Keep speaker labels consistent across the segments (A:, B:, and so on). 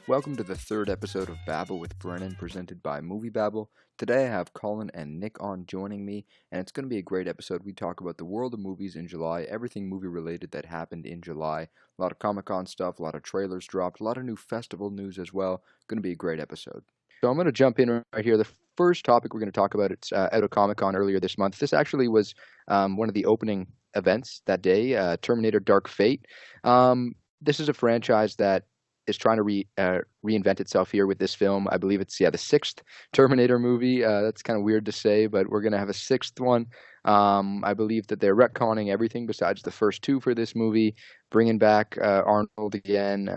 A: Welcome to the third episode of Babble with Brennan, presented by MovieBabble. Today I have Collin and Nick on joining me, and it's going to be a great episode. We talk about the world of movies in July, everything movie-related that happened in July. A lot of Comic-Con stuff, a lot of trailers dropped, a lot of new festival news as well. Going to be a great episode. So I'm going to jump in right here. The first topic we're going to talk about, it's out of Comic-Con earlier this month. This actually was one of the opening events that day, Terminator Dark Fate. This is a franchise that is trying to reinvent itself here with this film. I believe it's the sixth Terminator movie. That's kind of weird to say, but we're gonna have a sixth one. I believe that they're retconning everything besides the first two for this movie, bringing back Arnold again.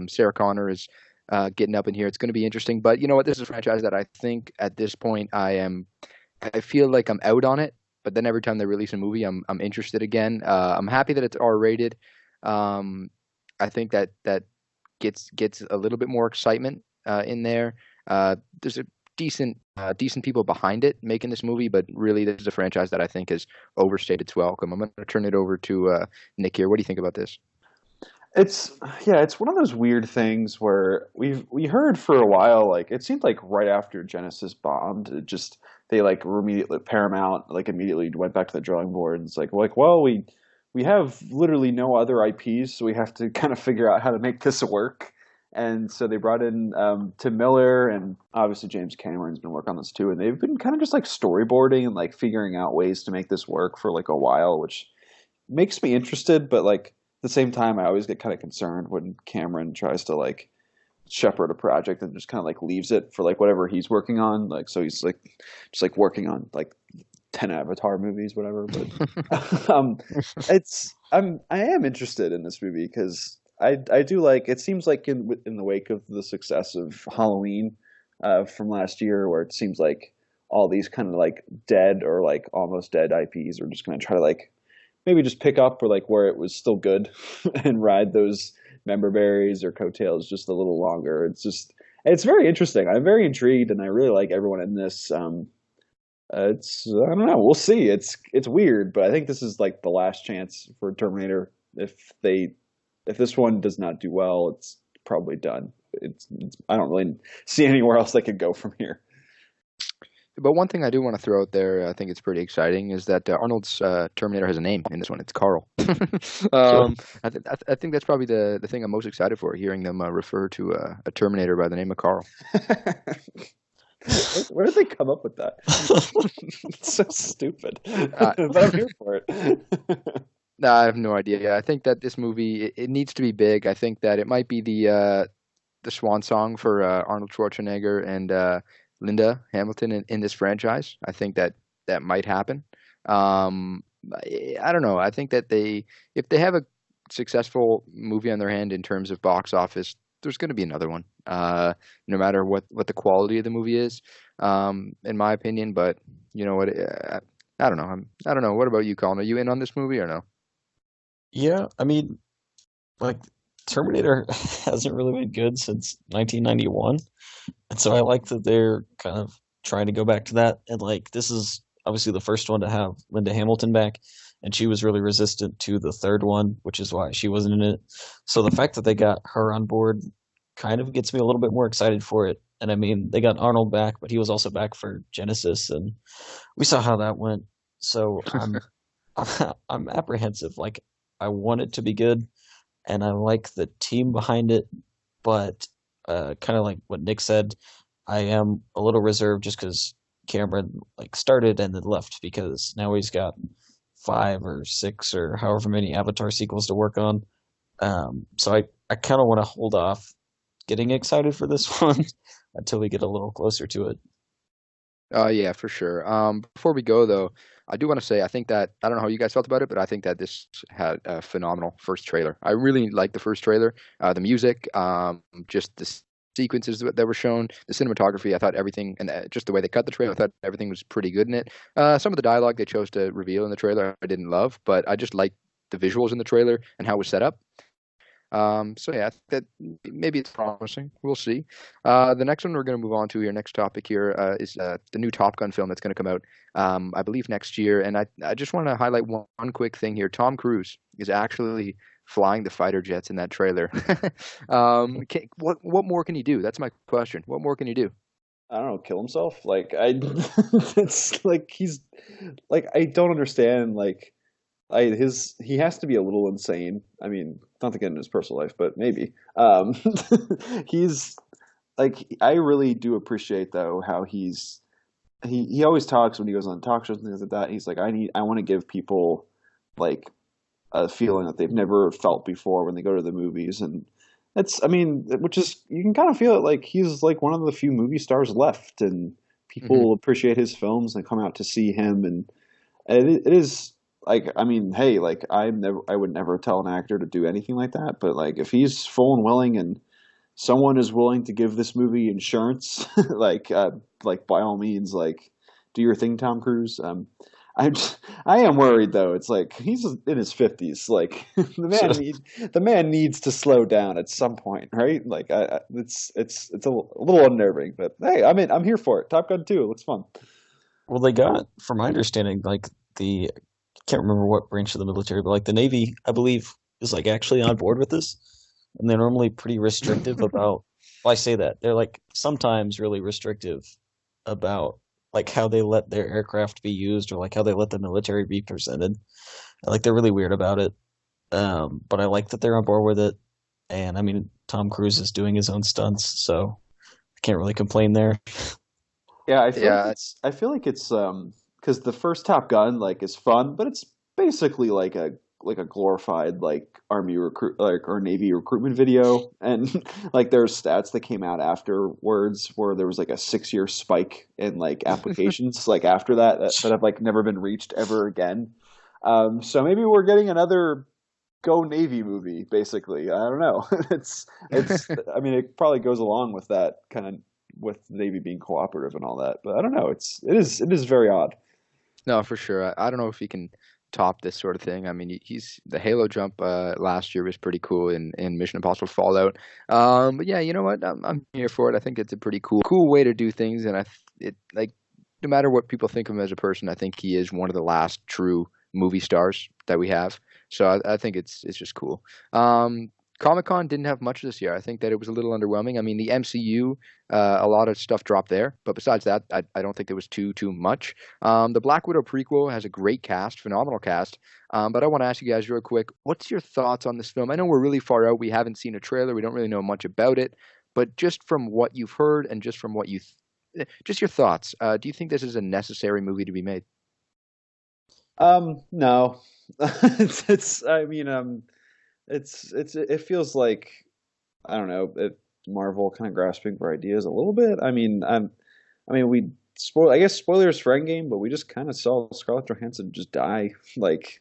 A: Sarah Connor is getting up in here. It's going to be interesting. But you know what? This is a franchise that I think at this point I feel like I'm out on it. But then every time they release a movie, I'm interested again. I'm happy that it's R-rated. I think that gets a little bit more excitement in there. There's a decent people behind it making this movie, but really this is a franchise that I think has overstayed its welcome. I'm going to turn it over to Nick here. What do you think about this?
B: It's one of those weird things where we heard for a while, like it seemed like right after Genesis bombed, they were immediately Paramount immediately went back to the drawing board and it's like well we have literally no other IPs, so we have to kind of figure out how to make this work. And so they brought in Tim Miller, and obviously James Cameron's been working on this too. And they've been kind of just storyboarding and figuring out ways to make this work for a while, which makes me interested. But at the same time, I always get kind of concerned when Cameron tries to shepherd a project and just kind of leaves it for whatever he's working on. So he's just working on 10 Avatar movies, whatever. But I am interested in this movie because I do it seems like in the wake of the success of Halloween from last year, where it seems like all these kind of dead or almost dead IPs are just going to try to maybe just pick up or where it was still good and ride those member berries or coattails just a little longer. It's very interesting. I'm very intrigued, and I really like everyone in this. I don't know. We'll see. It's weird, but I think this is the last chance for Terminator. If this one does not do well, it's probably done. I don't really see anywhere else they could go from here.
A: But one thing I do want to throw out there, I think it's pretty exciting, is that Arnold's Terminator has a name in this one. It's Carl.
B: Sure.
A: I think that's probably the thing I'm most excited for, hearing them refer to a Terminator by the name of Carl.
B: Where did they come up with that? It's so stupid. But I'm here for it.
A: No, I have no idea. I think that this movie it needs to be big. I think that it might be the swan song for Arnold Schwarzenegger and Linda Hamilton in this franchise. I think that might happen. I don't know. I think that if they have a successful movie on their hand in terms of box office, there's going to be another one, no matter what the quality of the movie is, in my opinion. But you know what? I don't know. I don't know. What about you, Colin? Are you in on this movie or no?
C: Yeah, I mean, Terminator hasn't really been good since 1991, and so I like that they're kind of trying to go back to that. And this is obviously the first one to have Linda Hamilton back, and she was really resistant to the third one, which is why she wasn't in it. So the fact that they got her on board kind of gets me a little bit more excited for it. And I mean, they got Arnold back, but he was also back for Genesis, and we saw how that went. So I'm apprehensive. I want it to be good, and I like the team behind it, but kind of like what Nick said, I am a little reserved just because Cameron started and then left, because now he's got 5 or 6 or however many Avatar sequels to work on. So I kind of want to hold off getting excited for this one until we get a little closer to it.
A: Yeah, for sure. Before we go though, I do want to say I think that I don't know how you guys felt about it, but I think that this had a phenomenal first trailer. I really liked the first trailer. The music, just the sequences that were shown, the cinematography. I thought everything, and just the way they cut the trailer, I thought everything was pretty good in it. Some of the dialogue they chose to reveal in the trailer I didn't love, but I just liked the visuals in the trailer and how it was set up. So yeah, I think that maybe it's promising. We'll see. The next one we're going to move on to here, next topic here, is the new Top Gun film that's going to come out, I believe next year. And I just want to highlight one quick thing here. Tom Cruise is actually flying the fighter jets in that trailer. What more can he do? That's my question. What more can he do?
B: I don't know, kill himself. Like I, it's like he's like I don't understand. Like he has to be a little insane. I mean, not to get into his personal life, but maybe. He's like I really do appreciate though how he always talks when he goes on talk shows and things like that. He's like I want to give people like a feeling that they've never felt before when they go to the movies, and which is you can kind of feel it. Like he's like one of the few movie stars left, and people appreciate his films and come out to see him, and it is like I mean, hey, like I would never tell an actor to do anything like that, but like if he's full and willing and someone is willing to give this movie insurance, like by all means, like do your thing, Tom Cruise. I am worried though. It's like he's in his 50s. Like the man needs to slow down at some point, right? Like it's a little unnerving, but hey, I'm here for it. Top Gun 2, it looks fun.
C: Well, they got, from my understanding, like I can't remember what branch of the military, but like the Navy, I believe, is like actually on board with this, and they're normally pretty restrictive about. Well, I say that they're like sometimes really restrictive about like how they let their aircraft be used or like how they let the military be presented. Like they're really weird about it. But I like that they're on board with it. And I mean, Tom Cruise is doing his own stunts, so I can't really complain there.
B: Yeah, I feel like it's because the first Top Gun like is fun, but it's basically like a glorified like Army recruit or Navy recruitment video, and like there's stats that came out afterwards where there was like a 6-year spike in like applications like after that have like never been reached ever again. So maybe we're getting another Go Navy movie, basically. I don't know. it's I mean it probably goes along with that kind of with the Navy being cooperative and all that, but I don't know. It is very odd.
A: No, for sure. I don't know if he can top this sort of thing. I mean, he's the Halo jump last year was pretty cool in Mission Impossible Fallout. But yeah, you know what? I'm here for it. I think it's a pretty cool way to do things, and no matter what people think of him as a person, I think he is one of the last true movie stars that we have. So I think it's just cool. Comic-Con didn't have much this year. I think that it was a little underwhelming. I mean, the MCU, a lot of stuff dropped there, but besides that, I don't think there was too much. The Black Widow prequel has a great cast, phenomenal cast. But I want to ask you guys real quick, what's your thoughts on this film? I know we're really far out. We haven't seen a trailer. We don't really know much about it. But just from what you've heard and just from what just your thoughts, do you think this is a necessary movie to be made?
B: No. It feels like I don't know, Marvel kind of grasping for ideas a little bit. I mean, I guess spoilers for Endgame, but we just kind of saw Scarlett Johansson just die. Like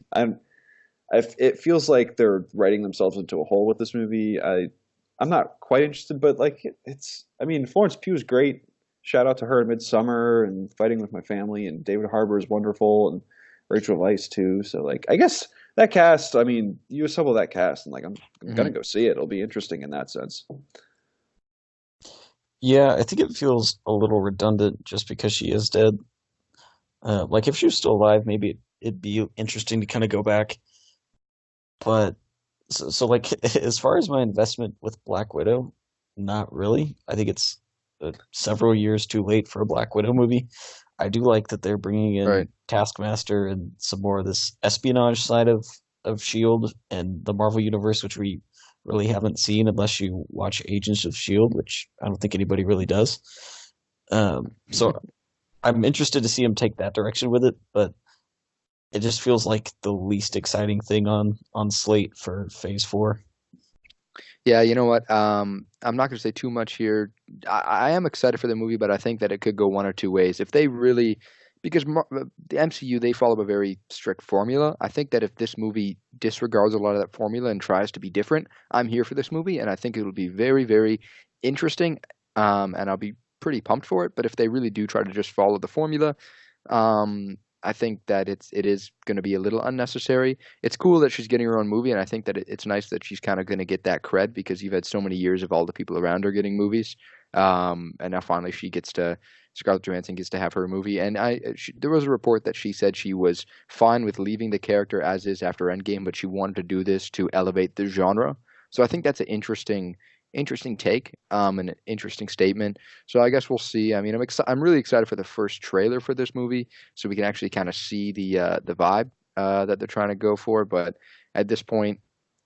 B: it feels like they're writing themselves into a hole with this movie. I'm not quite interested, but like Florence Pugh is great. Shout out to her in Midsummer and Fighting with My Family, and David Harbour is wonderful, and Rachel Weisz too. So like I guess that cast, I mean, you assemble that cast, and like I'm gonna go see it. It'll be interesting in that sense.
C: Yeah, I think it feels a little redundant just because she is dead. Like if she was still alive, maybe it'd be interesting to kind of go back. But so like as far as my investment with Black Widow, not really. I think it's several years too late for a Black Widow movie. I do like that they're bringing in Taskmaster and some more of this espionage side of S.H.I.E.L.D. and the Marvel Universe, which we really haven't seen unless you watch Agents of S.H.I.E.L.D., which I don't think anybody really does. So I'm interested to see him take that direction with it, but it just feels like the least exciting thing on slate for Phase 4.
A: Yeah, you know what? I'm not going to say too much here. I am excited for the movie, but I think that it could go one or two ways. If they really, because the MCU, they follow a very strict formula. I think that if this movie disregards a lot of that formula and tries to be different, I'm here for this movie, and I think it will be very, very interesting, and I'll be pretty pumped for it. But if they really do try to just follow the formula, I think that it is going to be a little unnecessary. It's cool that she's getting her own movie, and I think that it's nice that she's kind of going to get that cred because you've had so many years of all the people around her getting movies, and now finally she gets to Scarlett Johansson gets to have her movie. And there was a report that she said she was fine with leaving the character as is after Endgame, but she wanted to do this to elevate the genre. So I think that's an interesting take, an interesting statement. So I guess we'll see. I mean, I'm really excited for the first trailer for this movie, so we can actually kind of see the vibe that they're trying to go for. But at this point,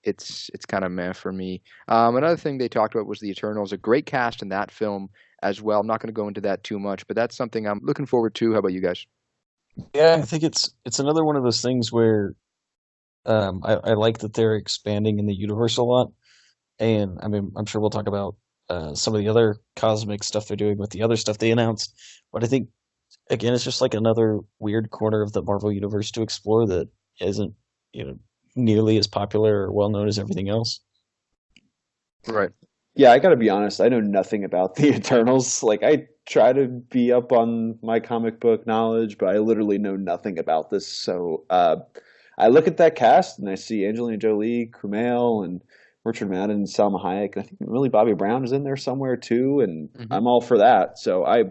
A: it's kind of meh for me. Another thing they talked about was the Eternals. A great cast in that film as well. I'm not going to go into that too much, but that's something I'm looking forward to. How about you guys?
C: Yeah, I think it's another one of those things where I like that they're expanding in the universe a lot. And I mean, I'm sure we'll talk about some of the other cosmic stuff they're doing with the other stuff they announced. But I think, again, it's just like another weird corner of the Marvel universe to explore that isn't, nearly as popular or well known as everything else.
A: Right.
B: Yeah, I got to be honest. I know nothing about the Eternals. Like, I try to be up on my comic book knowledge, but I literally know nothing about this. So I look at that cast and I see Angelina Jolie, Kumail, and Richard Madden, Salma Hayek, and I think really Bobby Brown is in there somewhere too, and I'm all for that. So I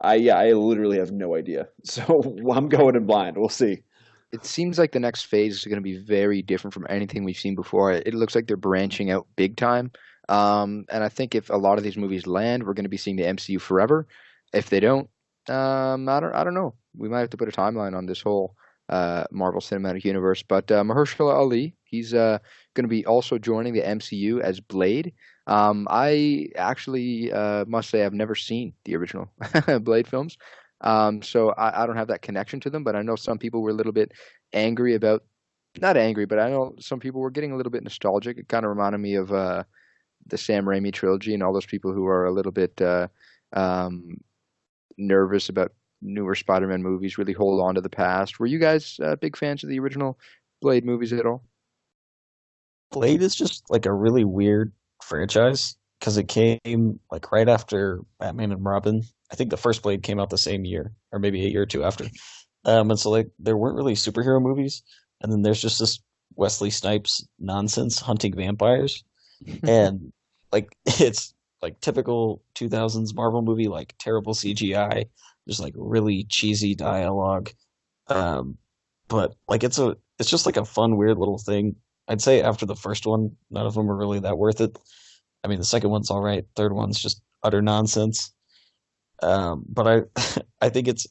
B: literally have no idea. So I'm going in blind. We'll see.
A: It seems like the next phase is going to be very different from anything we've seen before. It looks like they're branching out big time. And I think if a lot of these movies land, we're going to be seeing the MCU forever. If they don't, I don't know. We might have to put a timeline on this whole Marvel Cinematic Universe. But Mahershala Ali, he's going to be also joining the MCU as Blade. I actually must say I've never seen the original Blade films. So I don't have that connection to them, but I know some people were a little bit angry about, not angry, but I know some people were getting a little bit nostalgic. It kind of reminded me of the Sam Raimi trilogy and all those people who are a little bit nervous about newer Spider-Man movies, really hold on to the past. Were you guys big fans of the original Blade movies at all?
C: Blade is just like a really weird franchise because it came like right after Batman and Robin. I think the first Blade came out the same year, or maybe a year or two after. And so like there weren't really superhero movies, and then there's just this Wesley Snipes nonsense hunting vampires, and like it's like typical 2000s Marvel movie, like terrible CGI, just like really cheesy dialogue. But like it's just like a fun, weird little thing. I'd say after the first one, none of them are really that worth it. I mean, the second one's all right. Third one's just utter nonsense. But I think it's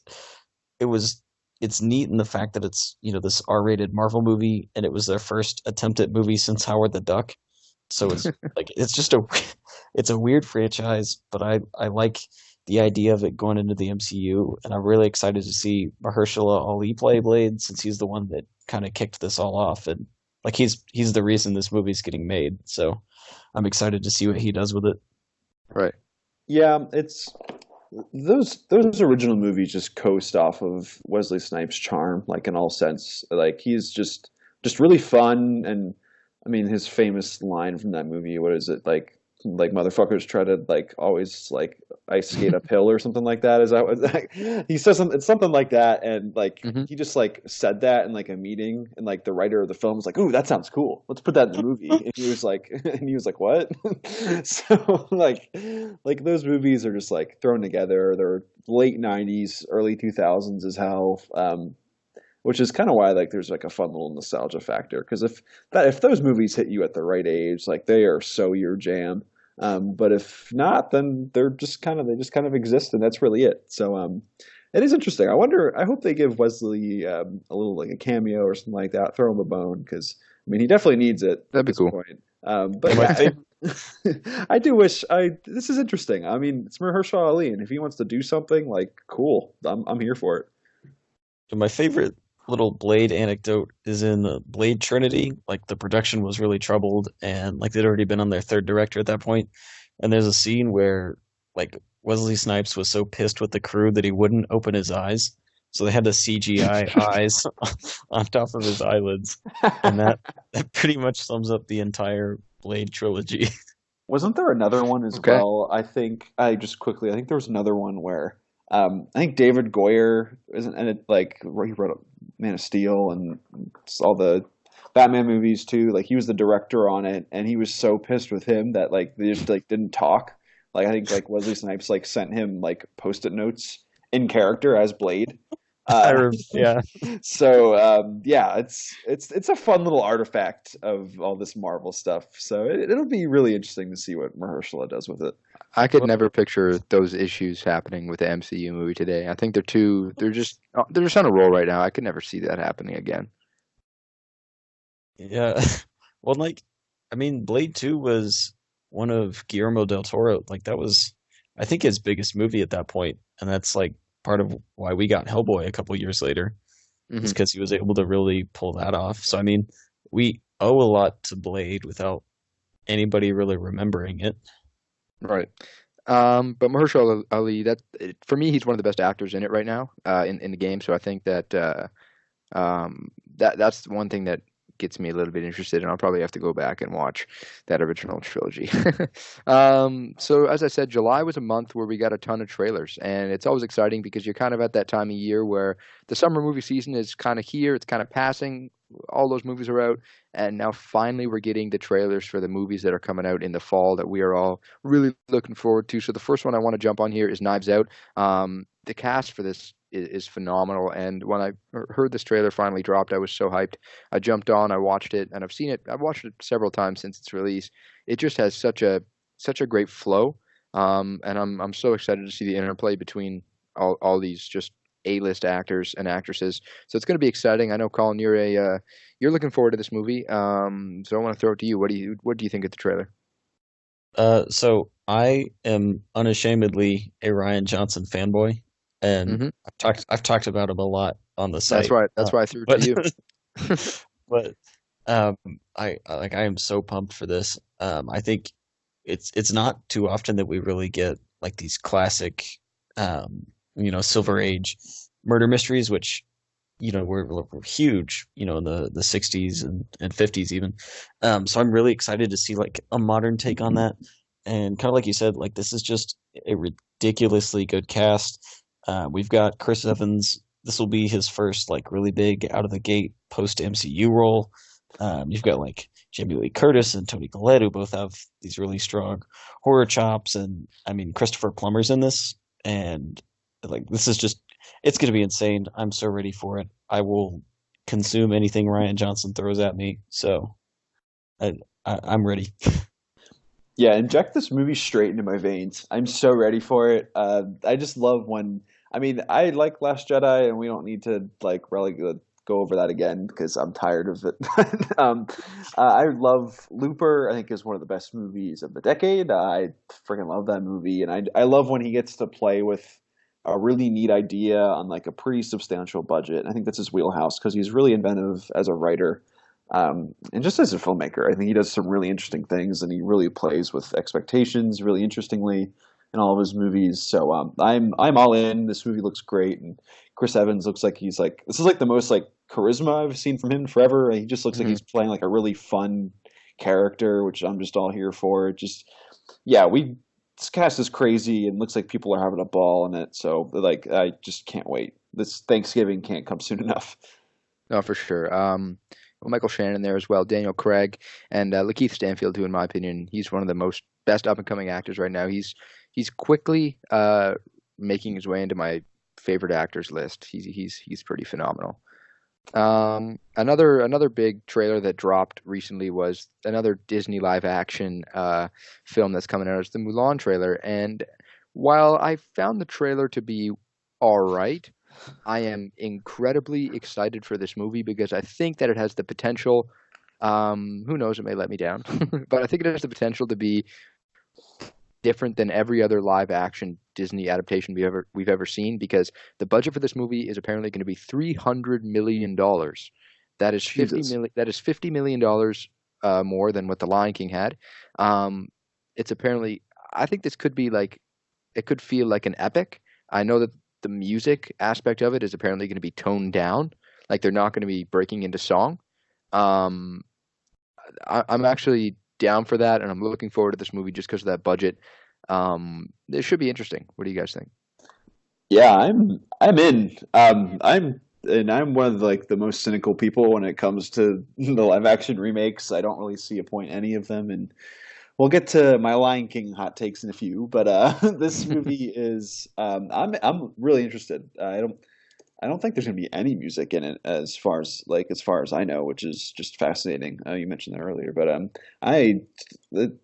C: neat in the fact that it's this R-rated Marvel movie, and it was their first attempt at movie since Howard the Duck. So it's like it's a weird franchise, but I like the idea of it going into the MCU, and I'm really excited to see Mahershala Ali play Blade since he's the one that kind of kicked this all off, and like he's the reason this movie's getting made. So I'm excited to see what he does with it.
A: Right.
B: Yeah, it's those original movies just coast off of Wesley Snipes' charm, like in all sense. Like he's just really fun, and I mean his famous line from that movie. What is it like motherfuckers try to like always like ice skate uphill or something like that. Is that what like, he says? It's something like that, and like he just like said that in like a meeting, and like the writer of the film was like, "Ooh, that sounds cool. Let's put that in the movie." And he was like, "What?" So like those movies are just like thrown together. They're late '90s, early 2000s is how. Which is kind of why like there's like a fun little nostalgia factor, because if those movies hit you at the right age, like they are so your jam. But if not, then they just kind of exist, and that's really it. So it is interesting. I hope they give Wesley a little like a cameo or something like that. Throw him a bone, because I mean he definitely needs it.
A: That'd be cool.
B: Point. But yeah, I do wish this is interesting. I mean, it's Mahershala Ali, and if he wants to do something, like cool, I'm here for it.
C: My favorite little Blade anecdote is in Blade Trinity. Like the production was really troubled, and like they'd already been on their third director at that point. And there's a scene where like Wesley Snipes was so pissed with the crew that he wouldn't open his eyes, so they had the CGI eyes on top of his eyelids, and that pretty much sums up the entire Blade trilogy.
B: Wasn't there another one as well? I think there was another one where I think David Goyer isn't, and it like he wrote Man of Steel and all the Batman movies too. Like he was the director on it, and he was so pissed with him that like they just like didn't talk Like I think like Wesley Snipes like sent him like post-it notes in character as Blade.
C: Yeah.
B: So yeah, it's a fun little artifact of all this Marvel stuff. So it'll be really interesting to see what Mahershala does with it.
A: I could never picture those issues happening with the MCU movie today. I think they're just on a roll right now. I could never see that happening again.
C: Yeah. Well, like, I mean, Blade 2 was one of Guillermo del Toro. Like, that was, I think, his biggest movie at that point, and that's like part of why we got Hellboy a couple years later, is
A: Hmm.
C: because he was able to really pull that off. So, I mean, we owe a lot to Blade without anybody really remembering it.
A: Right. But Mahershala Ali, for me, he's one of the best actors in it right now, in the game. So I think that that's one thing that gets me a little bit interested, and I'll probably have to go back and watch that original trilogy. So as I said, July was a month where we got a ton of trailers, and it's always exciting because you're kind of at that time of year where the summer movie season is kind of here, it's kind of passing, all those movies are out, and now finally we're getting the trailers for the movies that are coming out in the fall that we are all really looking forward to. So the first one I want to jump on here is Knives Out. The cast for this is phenomenal, and when I heard this trailer finally dropped, I was so hyped. I jumped on, I watched it, and I've watched it several times since its release. It just has such a great flow, and I'm so excited to see the interplay between all these just A-list actors and actresses. So it's going to be exciting. I know, Colin, you're looking forward to this movie. So I want to throw it to you. What do you think of the trailer?
C: So I am unashamedly a Ryan Johnson fanboy, and
A: Hmm.
C: I've talked about him a lot on the site.
A: That's why I threw it
C: But
A: to you.
C: but um, I am so pumped for this. I think it's not too often that we really get like these classic, Silver Age murder mysteries, which were huge, in the 60s and 50s even. So I'm really excited to see like a modern take on that. And kind of like you said, like this is just a ridiculously good cast. We've got Chris Evans. This will be his first like really big out of the gate post MCU role. You've got like Jamie Lee Curtis and Tony Collette, who both have these really strong horror chops, and I mean Christopher Plummer's in this, and like this is just it's going to be insane. I'm so ready for it. I will consume anything Ryan Johnson throws at me. So I'm ready.
B: Yeah, inject this movie straight into my veins. I'm so ready for it. I just love when. I mean, I like Last Jedi, and we don't need to like really go over that again because I'm tired of it. I love Looper. I think is one of the best movies of the decade. I freaking love that movie, and I love when he gets to play with a really neat idea on like a pretty substantial budget. I think that's his wheelhouse because he's really inventive as a writer. And just as a filmmaker, I think he does some really interesting things, and he really plays with expectations really interestingly in all of his movies. So I'm all in. This movie looks great, and Chris Evans looks like he's like this is like the most like charisma I've seen from him forever. He just looks like
A: Hmm.
B: he's playing like a really fun character, which I'm just all here for. Just yeah, we this cast is crazy and looks like people are having a ball in it. So like I just can't wait. This Thanksgiving can't come soon enough.
A: No, for sure. Well, Michael Shannon there as well, Daniel Craig, and Lakeith Stanfield, who, in my opinion, he's one of the most best up and coming actors right now. He's quickly making his way into my favorite actors list. He's pretty phenomenal. Another big trailer that dropped recently was another Disney live action film that's coming out. It's the Mulan trailer, and while I found the trailer to be all right, I am incredibly excited for this movie because I think that it has the potential. Who knows? It may let me down, but I think it has the potential to be different than every other live action Disney adaptation we've ever seen because the budget for this movie is apparently going to be $300 million. That is
B: Jesus.
A: $50 million more than what The Lion King had. It's apparently I think this could be like it could feel like an epic. I know that the music aspect of it is apparently going to be toned down, like they're not going to be breaking into song. Um, I'm actually down for that, and I'm looking forward to this movie just because of that budget. It should be interesting. What do you guys think?
B: Yeah, I'm in. I'm one of like the most cynical people when it comes to the live action remakes. I don't really see a point in any of them, and we'll get to my Lion King hot takes in a few, but this movie is I'm really interested. I don't think there's going to be any music in it as far as I know, which is just fascinating. You mentioned that earlier, but I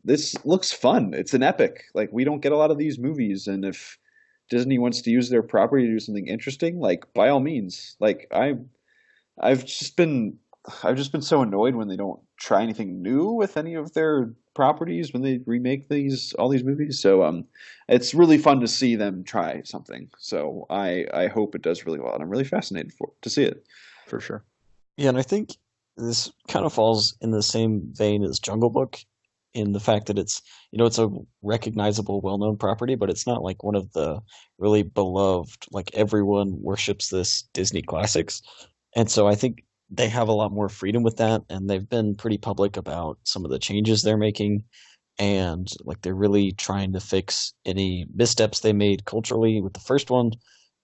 B: this looks fun. It's an epic. Like we don't get a lot of these movies, and if Disney wants to use their property to do something interesting, like by all means. I've just been I've just been so annoyed when they don't try anything new with any of their properties when they remake all these movies. So it's really fun to see them try something. So I hope it does really well, and I'm really fascinated to see it.
A: For sure.
C: Yeah, and I think this kind of falls in the same vein as Jungle Book in the fact that it's a recognizable, well-known property, but it's not like one of the really beloved, like everyone worships this Disney classics. And so I think they have a lot more freedom with that, and they've been pretty public about some of the changes they're making, and like they're really trying to fix any missteps they made culturally with the first one.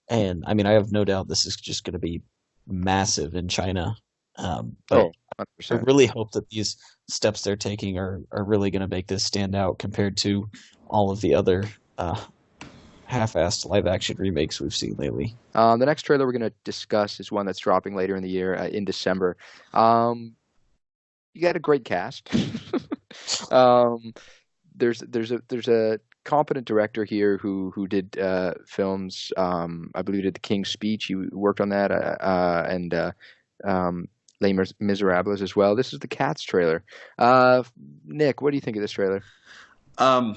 C: And I mean, I have no doubt this is just going to be massive in China. But I
A: 100%.
C: really hope that these steps they're taking are really going to make this stand out compared to all of the other half-assed live-action remakes we've seen lately.
A: The next trailer we're going to discuss is one that's dropping later in the year, in December. You got a great cast. There's a competent director here who did films. I believe he did The King's Speech. He worked on that, and Les Miserables as well. This is the Cats trailer. Nick, what do you think of this trailer?
B: I'm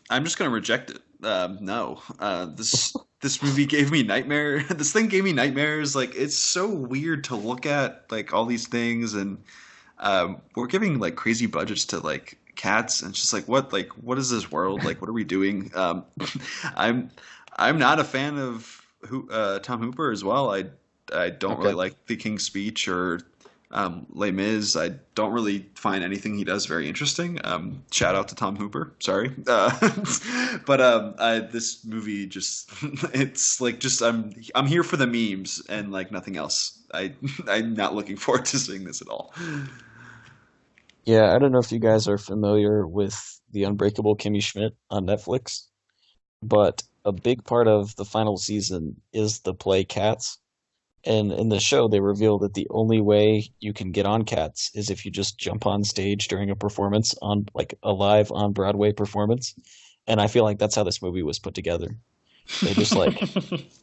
B: just gonna reject it. No, this movie gave me nightmare. This thing gave me nightmares. Like it's so weird to look at, like all these things, and we're giving like crazy budgets to like cats, and it's just like what is this world? Like what are we doing? I'm not a fan of Tom Hooper as well. I don't really like The King's Speech or Les Mis. I don't really find anything he does very interesting. Shout out to Tom Hooper. Sorry. But this movie just, it's like just, I'm here for the memes and like nothing else. I'm not looking forward to seeing this at all.
C: Yeah, I don't know if you guys are familiar with The Unbreakable Kimmy Schmidt on Netflix, but a big part of the final season is the play Cats. And in the show, they reveal that the only way you can get on Cats is if you just jump on stage during a performance, on like a live on Broadway performance. And I feel like that's how this movie was put together. They just like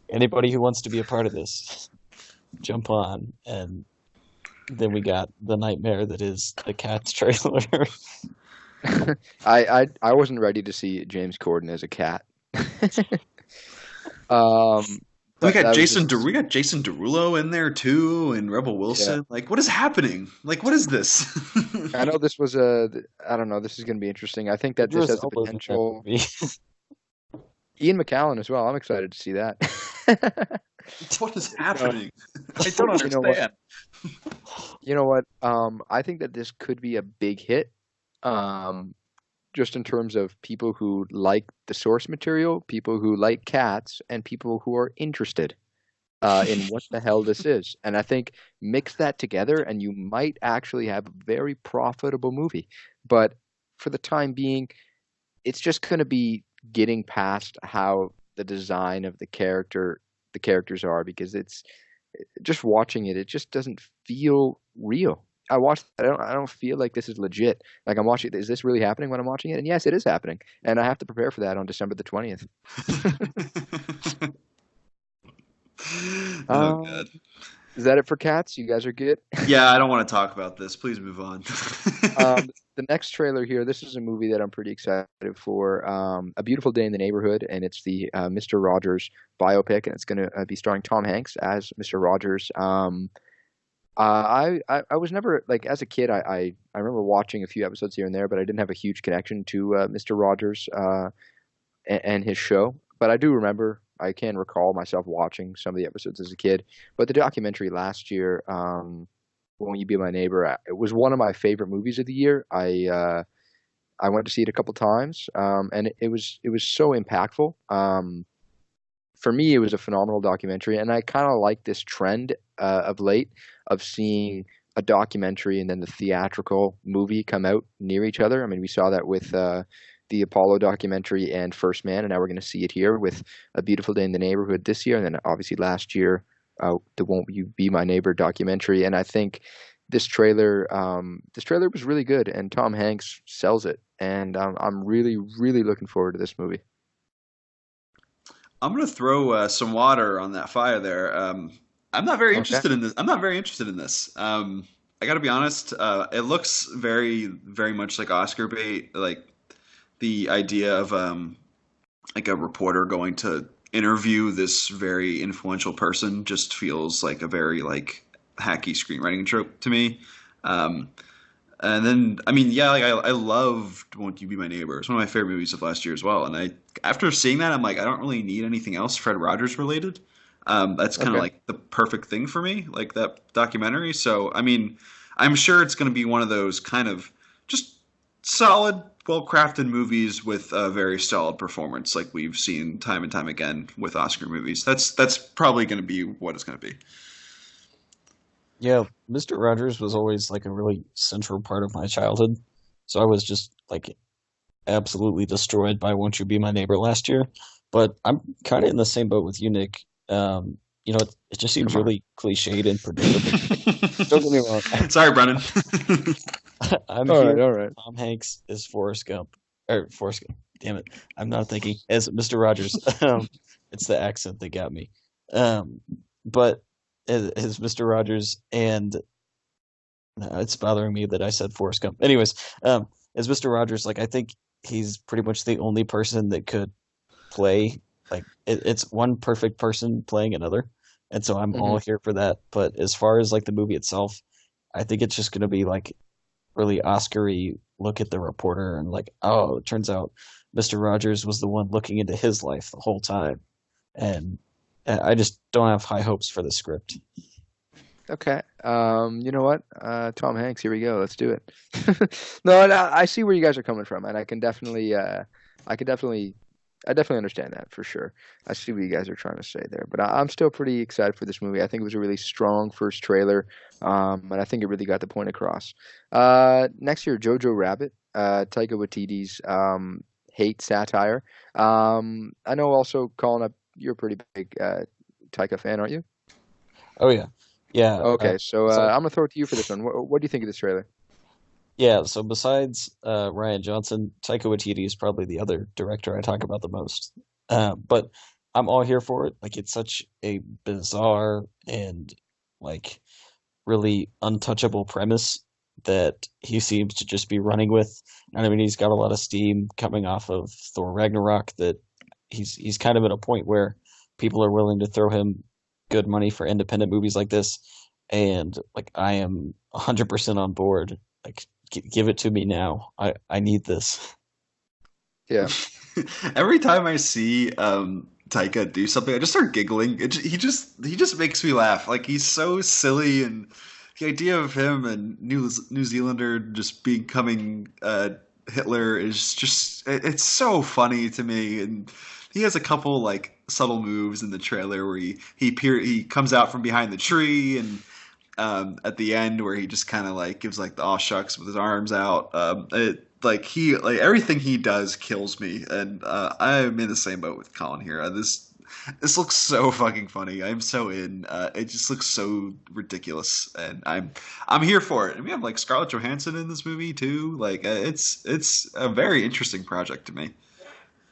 C: anybody who wants to be a part of this, jump on. And then we got the nightmare that is the Cats trailer.
A: I wasn't ready to see James Corden as a cat.
B: We got Jason Derulo in there too, and Rebel Wilson. Yeah. Like, what is happening? Like, what is this?
A: I know this was I don't know. This is going to be interesting. I think that this has the potential. Ian McKellen as well. I'm excited to see that.
B: What is happening? I don't understand.
A: You know what? I think that this could be a big hit. Just in terms of people who like the source material, people who like cats, and people who are interested in what the hell this is. And I think mix that together and you might actually have a very profitable movie. But for the time being, it's just going to be getting past how the design of the characters are, because it's just watching it just doesn't feel real. I don't feel like this is legit. Like I'm watching, is this really happening when I'm watching it? And yes, it is happening. And I have to prepare for that on December the 20th.
B: Oh, God.
A: Is that it for Cats? You guys are good?
B: Yeah, I don't want to talk about this. Please move on.
A: The next trailer here, this is a movie that I'm pretty excited for. A Beautiful Day in the Neighborhood, and it's the Mr. Rogers biopic, and it's going to be starring Tom Hanks as Mr. Rogers. I was never, like, as a kid, I remember watching a few episodes here and there, but I didn't have a huge connection to Mr. Rogers and his show. But I do remember, I can recall myself watching some of the episodes as a kid. But the documentary last year, Won't You Be My Neighbor, it was one of my favorite movies of the year. I went to see it a couple times, and it was so impactful. For me, it was a phenomenal documentary, and I kind of like this trend of late of seeing a documentary and then the theatrical movie come out near each other. I mean, we saw that with the Apollo documentary and First Man, and now we're going to see it here with A Beautiful Day in the Neighborhood this year, and then obviously last year, the Won't You Be My Neighbor documentary. And I think this trailer was really good, and Tom Hanks sells it, and I'm really, really looking forward to this movie.
D: I'm going to throw some water on that fire there. I'm not very interested in this. I'm not very interested in this. I got to be honest. It looks very, very much like Oscar bait. Like the idea of like a reporter going to interview this very influential person just feels like a very like hacky screenwriting trope to me. And then, I mean, yeah, like I loved Won't You Be My Neighbor. It's one of my favorite movies of last year as well. And after seeing that, I'm like, I don't really need anything else Fred Rogers related. That's kind of like the perfect thing for me, like that documentary. So, I mean, I'm sure it's going to be one of those kind of just solid, well-crafted movies with a very solid performance, like we've seen time and time again with Oscar movies. That's probably going to be what it's going to be.
C: Yeah, Mr. Rogers was always like a really central part of my childhood. So I was just like absolutely destroyed by Won't You Be My Neighbor last year. But I'm kind of in the same boat with you, Nick. It just seems really cliched and predictable. Don't get me wrong.
D: Sorry, Brennan.
C: I'm
A: all
C: here.
A: right.
C: Tom Hanks is Forrest Gump. Damn it. I'm not thinking as Mr. Rogers. It's the accent that got me. But as Mr. Rogers, and it's bothering me that I said Forrest Gump. Anyways, as Mr. Rogers, like I think he's pretty much the only person that could play. Like it's one perfect person playing another, and so I'm all here for that. But as far as like the movie itself, I think it's just going to be like really Oscar-y. Look at the reporter and like, oh, it turns out Mr. Rogers was the one looking into his life the whole time, and I just don't have high hopes for the script.
A: Okay. You know what? Tom Hanks, here we go. Let's do it. No, I see where you guys are coming from, and I definitely understand that for sure. I see what you guys are trying to say there, but I'm still pretty excited for this movie. I think it was a really strong first trailer, and I think it really got the point across. Next year, Jojo Rabbit, Taika Waititi's hate satire. I know also, Colin, you're a pretty big Taika fan, aren't you?
C: Oh yeah. Yeah.
A: Okay, so I'm gonna throw it to you for this one. What do you think of this trailer?
C: Yeah, so besides Rian Johnson, Taika Waititi is probably the other director I talk about the most. But I'm all here for it. Like, it's such a bizarre and, like, really untouchable premise that he seems to just be running with. And I mean, he's got a lot of steam coming off of Thor Ragnarok that he's kind of at a point where people are willing to throw him good money for independent movies like this. And, like, I am 100% on board. Like, give it to me now. I need this.
A: Yeah.
D: Every time I see Taika do something, I just start giggling. He just makes me laugh. Like, he's so silly, and the idea of him and New Zealander just becoming Hitler is just it's so funny to me. And he has a couple like subtle moves in the trailer where he comes out from behind the tree, and at the end where he just kind of like gives like the aw shucks with his arms out. Everything he does kills me, and I'm in the same boat with Colin here. This looks so fucking funny. I'm so in. It just looks so ridiculous, and I'm here for it. And we have like Scarlett Johansson in this movie too. Like it's a very interesting project to me.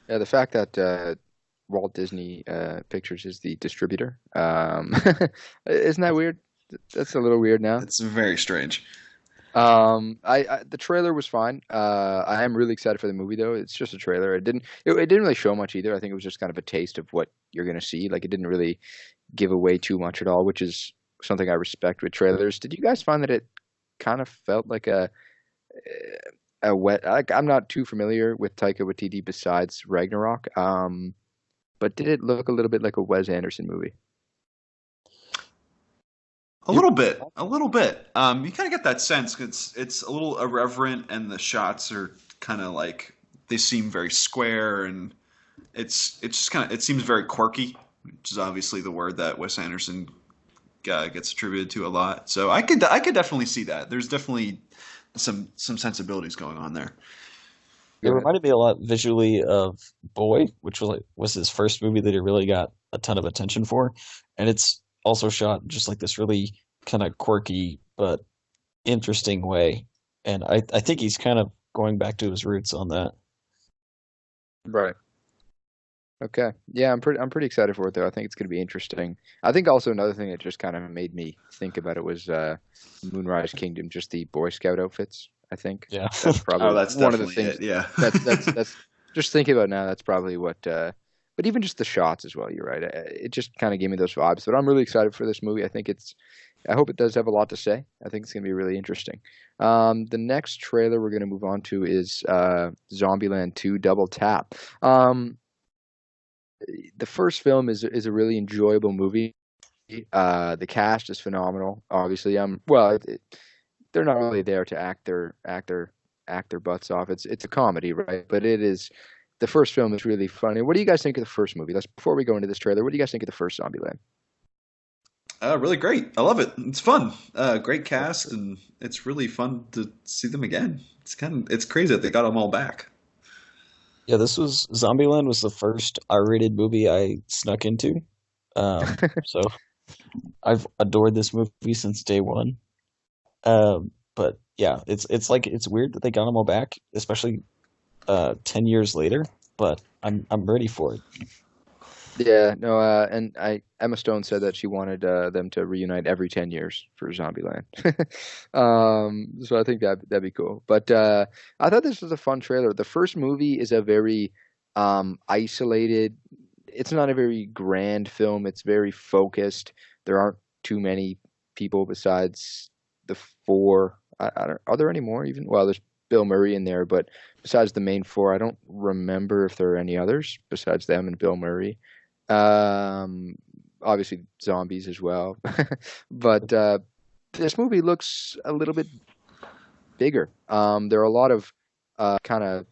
A: Yeah, the fact that Walt Disney Pictures is the distributor, isn't that weird? That's a little weird now.
D: It's very strange.
A: The trailer was fine. I am really excited for the movie though. It's just a trailer. It didn't really show much either. I think it was just kind of a taste of what you're going to see. Like, it didn't really give away too much at all, which is something I respect with trailers. Did you guys find that it kind of felt like a wet, like, I'm not too familiar with Taika Waititi besides Ragnarok. But did it look a little bit like a Wes Anderson movie?
D: A little bit. You kind of get that sense. It's a little irreverent, and the shots are kind of like they seem very square, and it's just kind of it seems very quirky, which is obviously the word that Wes Anderson gets attributed to a lot. So I could definitely see that. There's definitely some sensibilities going on there.
C: It reminded me a lot visually of Boy, which was his first movie that he really got a ton of attention for, and it's also shot just like this really kind of quirky but interesting way. And I think he's kind of going back to his roots on that.
A: Right. Okay. Yeah, I'm pretty excited for it though. I think it's going to be interesting. I think also another thing that just kind of made me think about it was Moonrise Kingdom, just the Boy Scout outfits. I think that's probably
D: that's
A: one of the things.
D: it, yeah.
A: That's just thinking about it now. That's probably what. But even just the shots as well. You're right. It just kind of gave me those vibes. But I'm really excited for this movie. I hope it does have a lot to say. I think it's going to be really interesting. The next trailer we're going to move on to is Zombieland 2 Double Tap. The first film is a really enjoyable movie. The cast is phenomenal. Obviously, they're not really there to act their butts off. It's a comedy, right? But the first film is really funny. What do you guys think of the first movie? Before we go into this trailer, what do you guys think of the first Zombieland?
D: Really great. I love it. It's fun. Great cast, and it's really fun to see them again. It's crazy that they got them all back.
C: Yeah, Zombieland was the first R-rated movie I snuck into. So I've adored this movie since day one. But yeah, it's weird that they got them all back, especially 10 years later. But I'm ready for it.
A: Yeah, no, and Emma Stone said that she wanted them to reunite every 10 years for Zombieland. So I think that'd be cool. But I thought this was a fun trailer. The first movie is a very isolated. It's not a very grand film. It's very focused. There aren't too many people besides the four. Are there any more even? Well, there's Bill Murray in there, but besides the main four, I don't remember if there are any others besides them and Bill Murray. Obviously zombies as well. But this movie looks a little bit bigger. There are a lot of kind of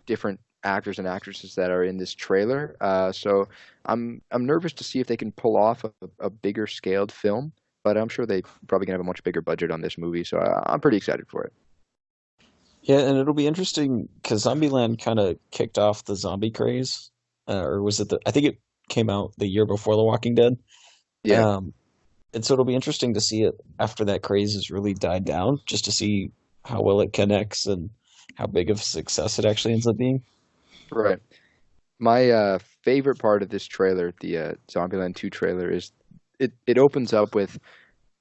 A: different actors and actresses that are in this trailer. So I'm nervous to see if they can pull off a bigger scaled film, but I'm sure they probably gonna have a much bigger budget on this movie. So I'm pretty excited for it.
C: Yeah, and it'll be interesting because Zombieland kind of kicked off the zombie craze, or was it I think it came out the year before The Walking Dead.
A: Yeah.
C: And so it'll be interesting to see it after that craze has really died down, just to see how well it connects and how big of a success it actually ends up being.
A: Right. My favorite part of this trailer, the Zombieland 2 trailer, is it opens up with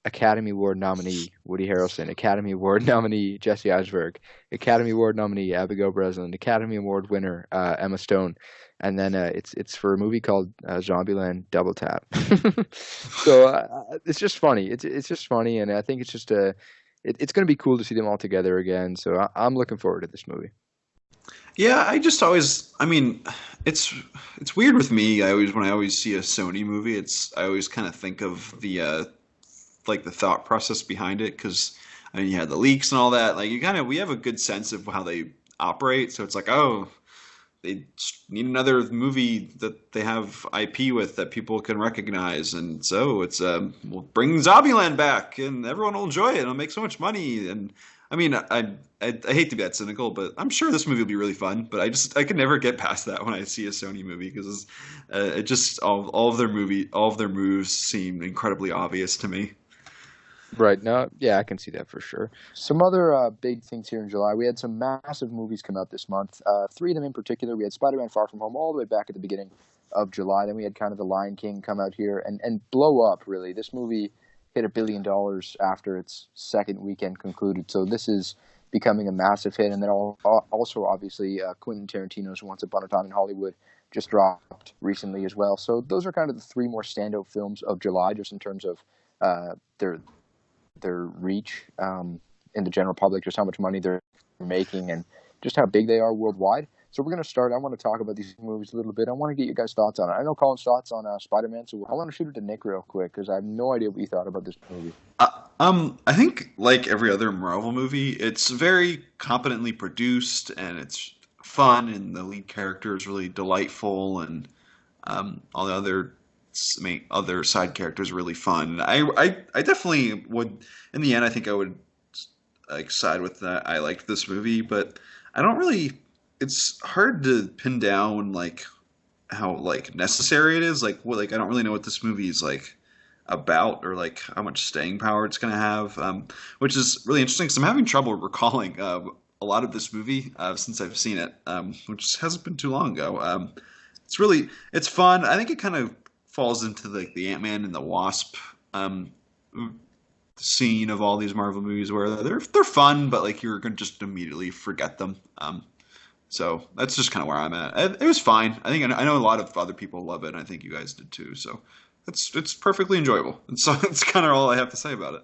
A: Academy Award nominee Woody Harrelson, Academy Award nominee Jesse Eisenberg, Academy Award nominee Abigail Breslin, Academy Award winner Emma Stone, and then it's for a movie called Zombieland Double Tap. So it's just funny. It's just funny, and I think it's just it's going to be cool to see them all together again. So I'm looking forward to this movie.
D: Yeah, I mean, it's weird with me. When I always see a Sony movie, I always kind of think of the like the thought process behind it, because I mean you had the leaks and all that. Like we have a good sense of how they operate. So it's like, oh, they need another movie that they have IP with that people can recognize, and so it's we'll bring Zombieland back and everyone will enjoy it. It'll make so much money. And I mean, I hate to be that cynical, but I'm sure this movie will be really fun. But I could never get past that when I see a Sony movie, because it just all of their moves seem incredibly obvious to me.
A: Right. No, yeah, I can see that for sure. Some other big things here in July. We had some massive movies come out this month. Three of them in particular. We had Spider-Man Far From Home all the way back at the beginning of July. Then we had kind of The Lion King come out here and blow up, really. This movie hit $1 billion after its second weekend concluded. So this is becoming a massive hit. And then also, obviously, Quentin Tarantino's Once Upon a Time in Hollywood just dropped recently as well. So those are kind of the three more standout films of July, just in terms of their reach in the general public, just how much money they're making and just how big they are worldwide. So we're going to start. I want to talk about these movies a little bit. I want to get you guys' thoughts on it. I know Colin's thoughts on Spider-Man, so I want to shoot it to Nick real quick because I have no idea what you thought about this movie.
D: I think like every other Marvel movie, it's very competently produced and it's fun, and the lead character is really delightful, and all the other make other side characters really fun. I definitely would. In the end, I think I would like side with that. I liked this movie, but I don't really. It's hard to pin down like how like necessary it is. Like what like I don't really know what this movie is like about or like how much staying power it's going to have, which is really interesting because I'm having trouble recalling a lot of this movie since I've seen it, which hasn't been too long ago. It's fun. I think it kind of falls into like the Ant-Man and the Wasp scene of all these Marvel movies where they're fun, but like you're going to just immediately forget them. So that's just kind of where I'm at. It was fine. I know a lot of other people love it, and I think you guys did too. So it's perfectly enjoyable. And so that's kind of all I have to say about it.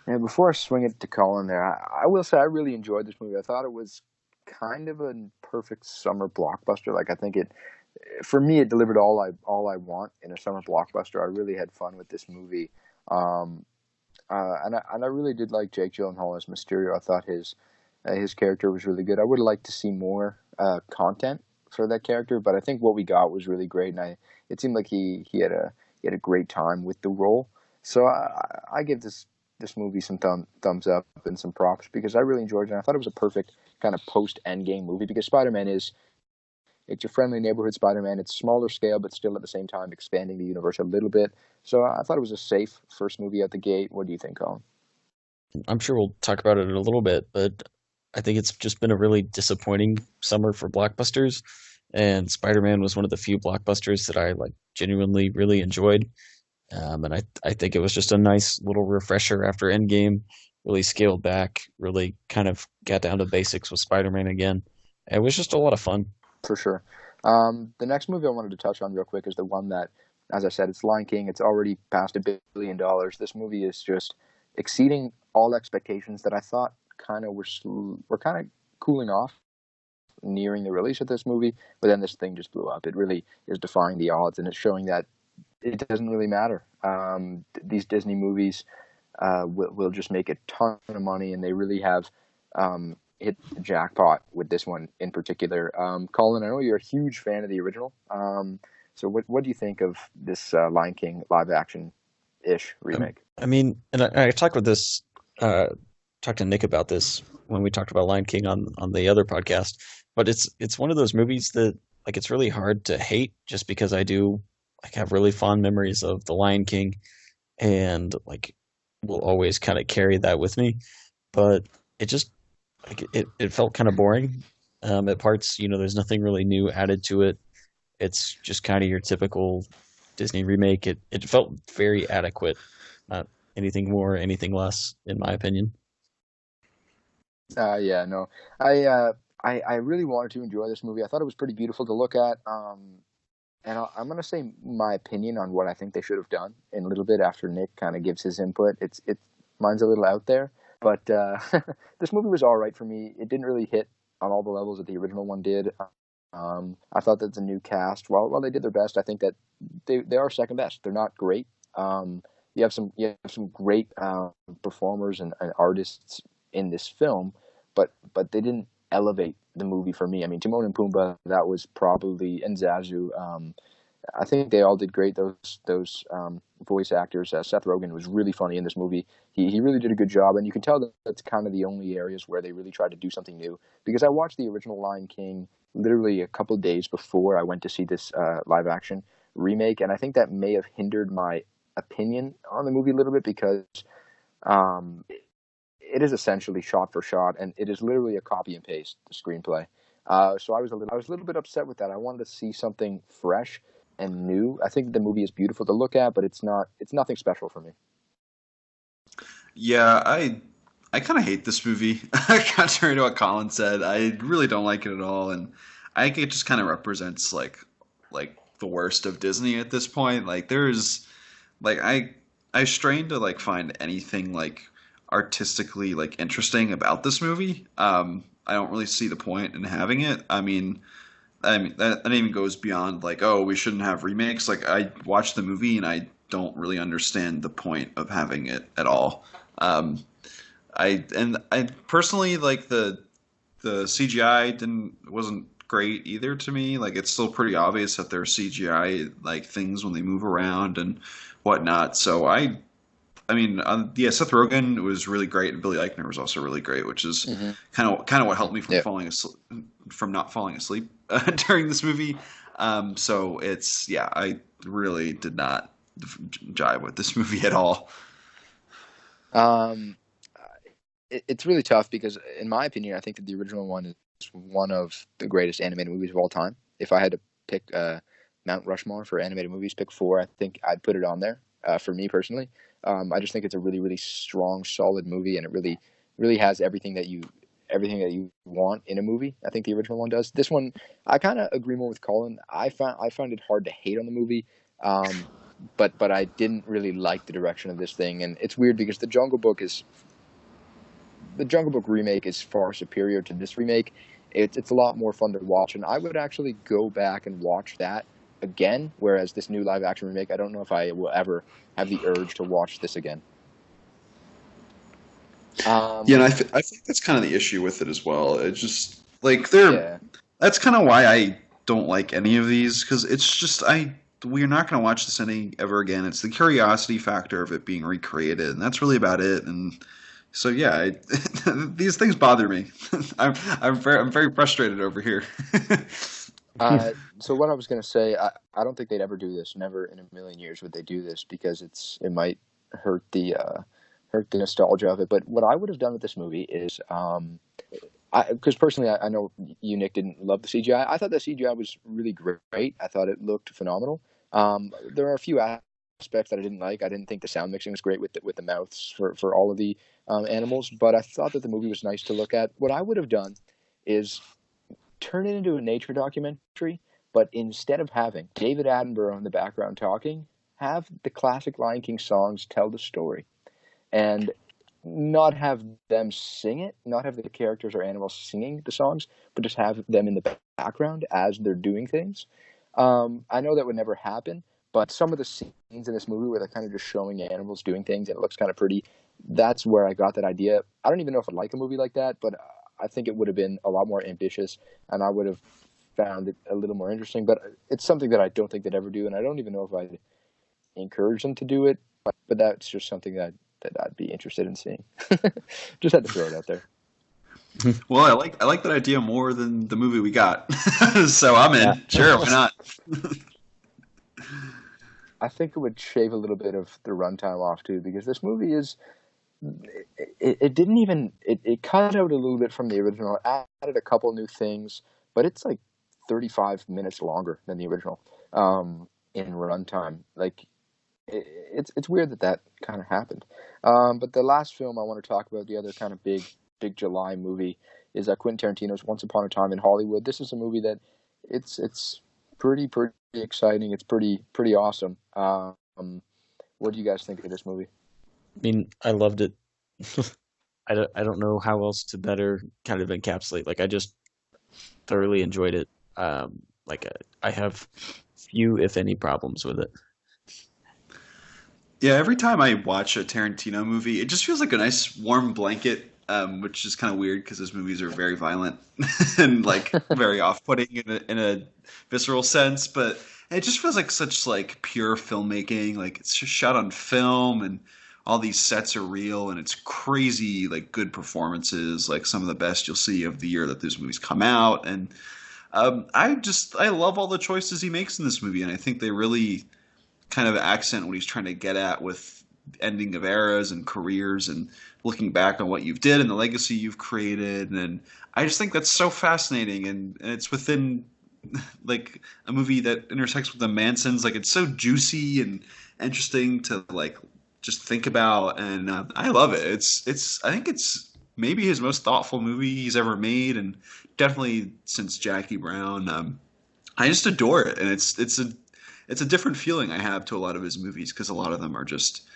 A: And before I swing it to Collin there, I will say I really enjoyed this movie. I thought it was kind of a perfect summer blockbuster. Like I think for me, it delivered all I want in a summer blockbuster. I really had fun with this movie, and I really did like Jake Gyllenhaal as Mysterio. I thought his character was really good. I would like to see more content for that character, but I think what we got was really great, and it seemed like he had a great time with the role. So I give this movie some thumbs up and some props because I really enjoyed it. And I thought it was a perfect kind of post-Endgame movie because Spider-Man it's your friendly neighborhood Spider-Man. It's smaller scale, but still at the same time expanding the universe a little bit. So I thought it was a safe first movie out the gate. What do you think, Collin?
C: I'm sure we'll talk about it in a little bit, but I think it's just been a really disappointing summer for blockbusters. And Spider-Man was one of the few blockbusters that I like genuinely really enjoyed. And I think it was just a nice little refresher after Endgame, really scaled back, really kind of got down to basics with Spider-Man again. It was just a lot of fun.
A: For sure. The next movie I wanted to touch on real quick is the one that, as I said, it's Lion King. It's already past $1 billion. This movie is just exceeding all expectations that I thought kind of were kind of cooling off nearing the release of this movie. But then this thing just blew up. It really is defying the odds, and it's showing that it doesn't really matter. These Disney movies will just make a ton of money, and they really have hit the jackpot with this one in particular. Collin, I know you're a huge fan of the original. So what do you think of this Lion King live action-ish remake?
C: I mean, and I talked to Nick about this when we talked about Lion King on the other podcast, but it's one of those movies that like it's really hard to hate just because I do like have really fond memories of the Lion King and like will always kind of carry that with me. But it just like it felt kind of boring at parts. You know, there's nothing really new added to it. It's just kind of your typical Disney remake. It felt very adequate, not anything more, anything less, in my opinion.
A: Yeah, no, I really wanted to enjoy this movie. I thought it was pretty beautiful to look at. And I'm going to say my opinion on what I think they should have done in a little bit after Nick kind of gives his input. Mine's a little out there, but this movie was all right for me. It didn't really hit on all the levels that the original one did. I thought that the new cast, while they did their best, I think that they are second best. They're not great. You have some great performers and artists in this film, but they didn't elevate the movie for me. I mean, Timon and Pumbaa, that was probably, and Zazu. I think they all did great. Those voice actors. Seth Rogen was really funny in this movie. He really did a good job, and you can tell that that's kind of the only areas where they really tried to do something new. Because I watched the original Lion King literally a couple of days before I went to see this live action remake, and I think that may have hindered my opinion on the movie a little bit because it is essentially shot for shot, and it is literally a copy and paste the screenplay. So I was a little bit upset with that. I wanted to see something fresh and new. I think the movie is beautiful to look at, but it's nothing special for me.
D: Yeah, I kind of hate this movie. Contrary to what Collin said, I really don't like it at all, and I think it just kind of represents like the worst of Disney at this point. Like there's like I strain to like find anything like artistically like interesting about this movie. I don't really see the point in having it. I mean that even goes beyond like, oh, we shouldn't have remakes. Like I watched the movie and I don't really understand the point of having it at all. I personally like the CGI wasn't great either to me. Like, it's still pretty obvious that they're CGI like things when they move around and whatnot. So I mean, yeah, Seth Rogen was really great, and Billy Eichner was also really great, which is kind of what helped me from from not falling asleep during this movie. So I really did not jive with this movie at all.
A: It's really tough because, in my opinion, I think that the original one is one of the greatest animated movies of all time. If I had to pick Mount Rushmore for animated movies, pick 4, I think I'd put it on there for me personally. I just think it's a really, really strong, solid movie, and it really, really has everything that you want in a movie. I think the original one does. This one, I kind of agree more with Collin. I found it hard to hate on the movie, but I didn't really like the direction of this thing, and it's weird because the Jungle Book remake is far superior to this remake. It's a lot more fun to watch, and I would actually go back and watch that again, whereas this new live action remake, I don't know if I will ever have the urge to watch this again.
D: And I think that's kind of the issue with it as well. It's just like that's kind of why I don't like any of these, because it's just we're not going to watch this ever again. It's the curiosity factor of it being recreated, and that's really about it. And so these things bother me. I'm very frustrated over here.
A: So what I was going to say, I don't think they'd ever do this. Never in a million years would they do this, because it might hurt the nostalgia of it. But what I would have done with this movie is, because personally I know you, Nick, didn't love the CGI. I thought the CGI was really great. I thought it looked phenomenal. There are a few aspects that I didn't like. I didn't think the sound mixing was great with the mouths for all of the animals, but I thought that the movie was nice to look at. What I would have done is turn it into a nature documentary, but instead of having David Attenborough in the background talking, have the classic Lion King songs tell the story, and not have them sing it, not have the characters or animals singing the songs, but just have them in the background as they're doing things. I know that would never happen, but some of the scenes in this movie where they're kind of just showing animals doing things and it looks kind of pretty, that's where I got that idea. I don't even know if I'd like a movie like that, but I think it would have been a lot more ambitious, and I would have found it a little more interesting. But it's something that I don't think they'd ever do, and I don't even know if I'd encourage them to do it. But that's just something that I'd be interested in seeing. Just had to throw it out there.
D: Well, I like that idea more than the movie we got, so I'm in. Yeah. Sure, why not?
A: I think it would shave a little bit of the runtime off too, because this movie is. It didn't even it cut out a little bit from the original, added a couple new things, but it's like 35 minutes longer than the original in runtime. Like it's weird that kind of happened. But the last film I want to talk about, the other kind of big July movie, is Quentin Tarantino's Once Upon a Time in Hollywood. This is a movie that it's pretty exciting. It's pretty awesome. What do you guys think of this movie?
C: I mean, I loved it. I don't know how else to better kind of encapsulate. Like, I just thoroughly enjoyed it. I have few, if any, problems with it.
D: Yeah, every time I watch a Tarantino movie, it just feels like a nice warm blanket, which is kind of weird because his movies are very violent and like very off-putting in a visceral sense. But it just feels like such like pure filmmaking. Like, it's just shot on film, and all these sets are real, and it's crazy, like good performances, like some of the best you'll see of the year that these movies come out. And I love all the choices he makes in this movie, and I think they really kind of accent what he's trying to get at with ending of eras and careers and looking back on what you've did and the legacy you've created. And I just think that's so fascinating, and it's within like a movie that intersects with the Mansons. Like, it's so juicy and interesting to like just think about, and I love it. I think it's maybe his most thoughtful movie he's ever made, and definitely since Jackie Brown. I just adore it, and it's a different feeling I have to a lot of his movies, because a lot of them are just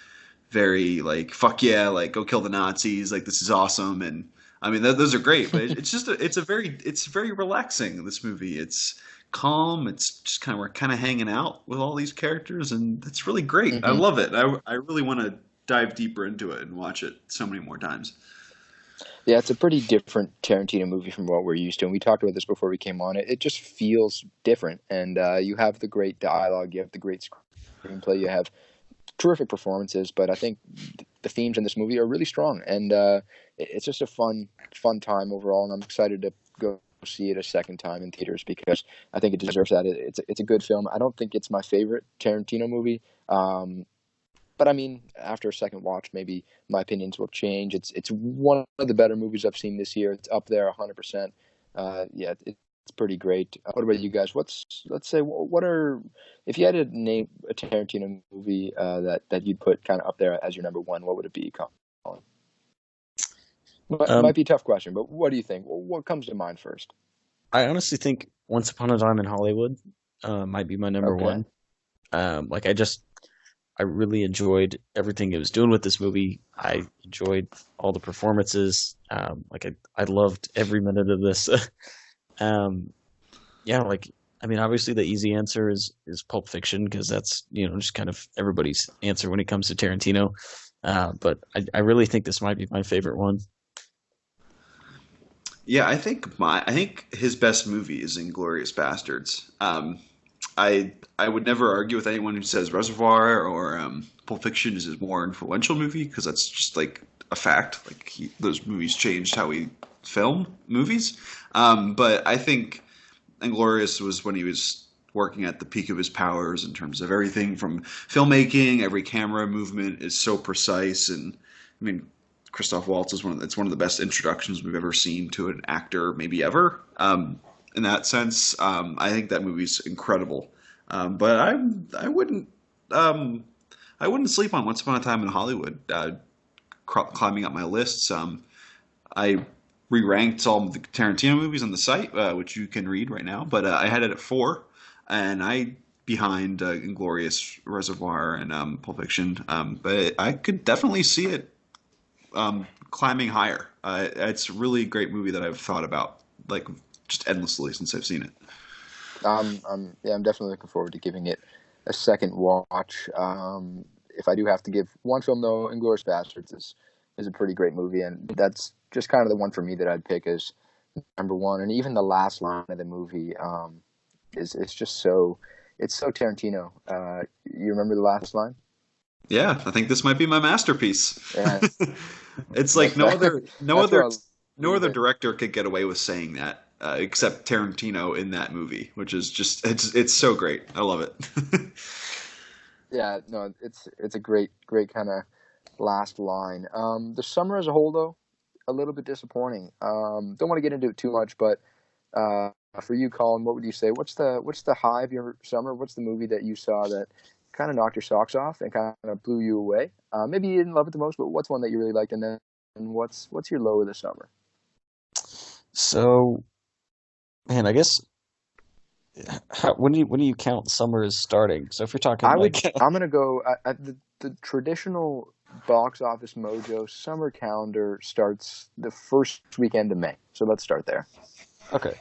D: very like, fuck yeah, like go kill the Nazis, like this is awesome, and I mean those are great, but it's very relaxing. This movie, it's calm. It's just we're kind of hanging out with all these characters, and it's really great. Mm-hmm. I love it. I really want to dive deeper into it and watch it so many more times.
A: Yeah, it's a pretty different Tarantino movie from what we're used to, and we talked about this before we came on. It just feels different, and you have the great dialogue, you have the great screenplay, you have terrific performances, but I think the themes in this movie are really strong, and it's just a fun time overall, and I'm excited to go see it a second time in theaters because I think it deserves that. It's a good film. I don't think it's my favorite Tarantino movie, but I mean, after a second watch, maybe my opinions will change. It's one of the better movies I've seen this year. It's up there 100%. Yeah, it's pretty great. What about you guys? Let's say, what are, if you had to name a Tarantino movie that you'd put kind of up there as your number one, what would it be, Colin? It might be a tough question, but what do you think? What comes to mind first?
C: I honestly think Once Upon a Time in Hollywood might be my number one. I really enjoyed everything it was doing with this movie. I enjoyed all the performances. I loved every minute of this. Obviously the easy answer is Pulp Fiction because that's, just kind of everybody's answer when it comes to Tarantino. But I really think this might be my favorite one.
D: Yeah, I think his best movie is Inglourious Bastards. I would never argue with anyone who says Reservoir or Pulp Fiction is his more influential movie because that's just like a fact. Like those movies changed how we film movies. But I think Inglourious was when he was working at the peak of his powers in terms of everything from filmmaking. Every camera movement is so precise, and I mean, Christoph Waltz is one of the best introductions we've ever seen to an actor, maybe ever. In that sense, I think that movie's incredible. But I wouldn't sleep on Once Upon a Time in Hollywood. Climbing up my lists, I re-ranked all of the Tarantino movies on the site, which you can read right now. But I had it at 4, and I behind Inglourious Reservoir and Pulp Fiction. But I could definitely see it climbing higher. It's a really great movie that I've thought about like just endlessly since I've seen it.
A: I'm definitely looking forward to giving it a second watch. If I do have to give one film though, Inglourious Basterds is a pretty great movie, and that's just kind of the one for me that I'd pick as number one. And even the last line of the movie is just so Tarantino. You remember the last line?
D: Yeah, I think this might be my masterpiece.
A: Yeah.
D: It's like no other director could get away with saying that except Tarantino in that movie, which is just it's so great. I love it.
A: Yeah, no, it's a great kind of last line. The summer as a whole, though, a little bit disappointing. Don't want to get into it too much, but for you, Colin, what would you say? What's the high of your summer? What's the movie that you saw that kind of knocked your socks off and kind of blew you away? Maybe you didn't love it the most, but what's one that you really liked, and then what's your low of the summer?
C: So, man, I guess when do you count summer as starting? So if you're talking,
A: I'm gonna go at the traditional box office mojo summer calendar starts the first weekend of May. So let's start there.
C: Okay,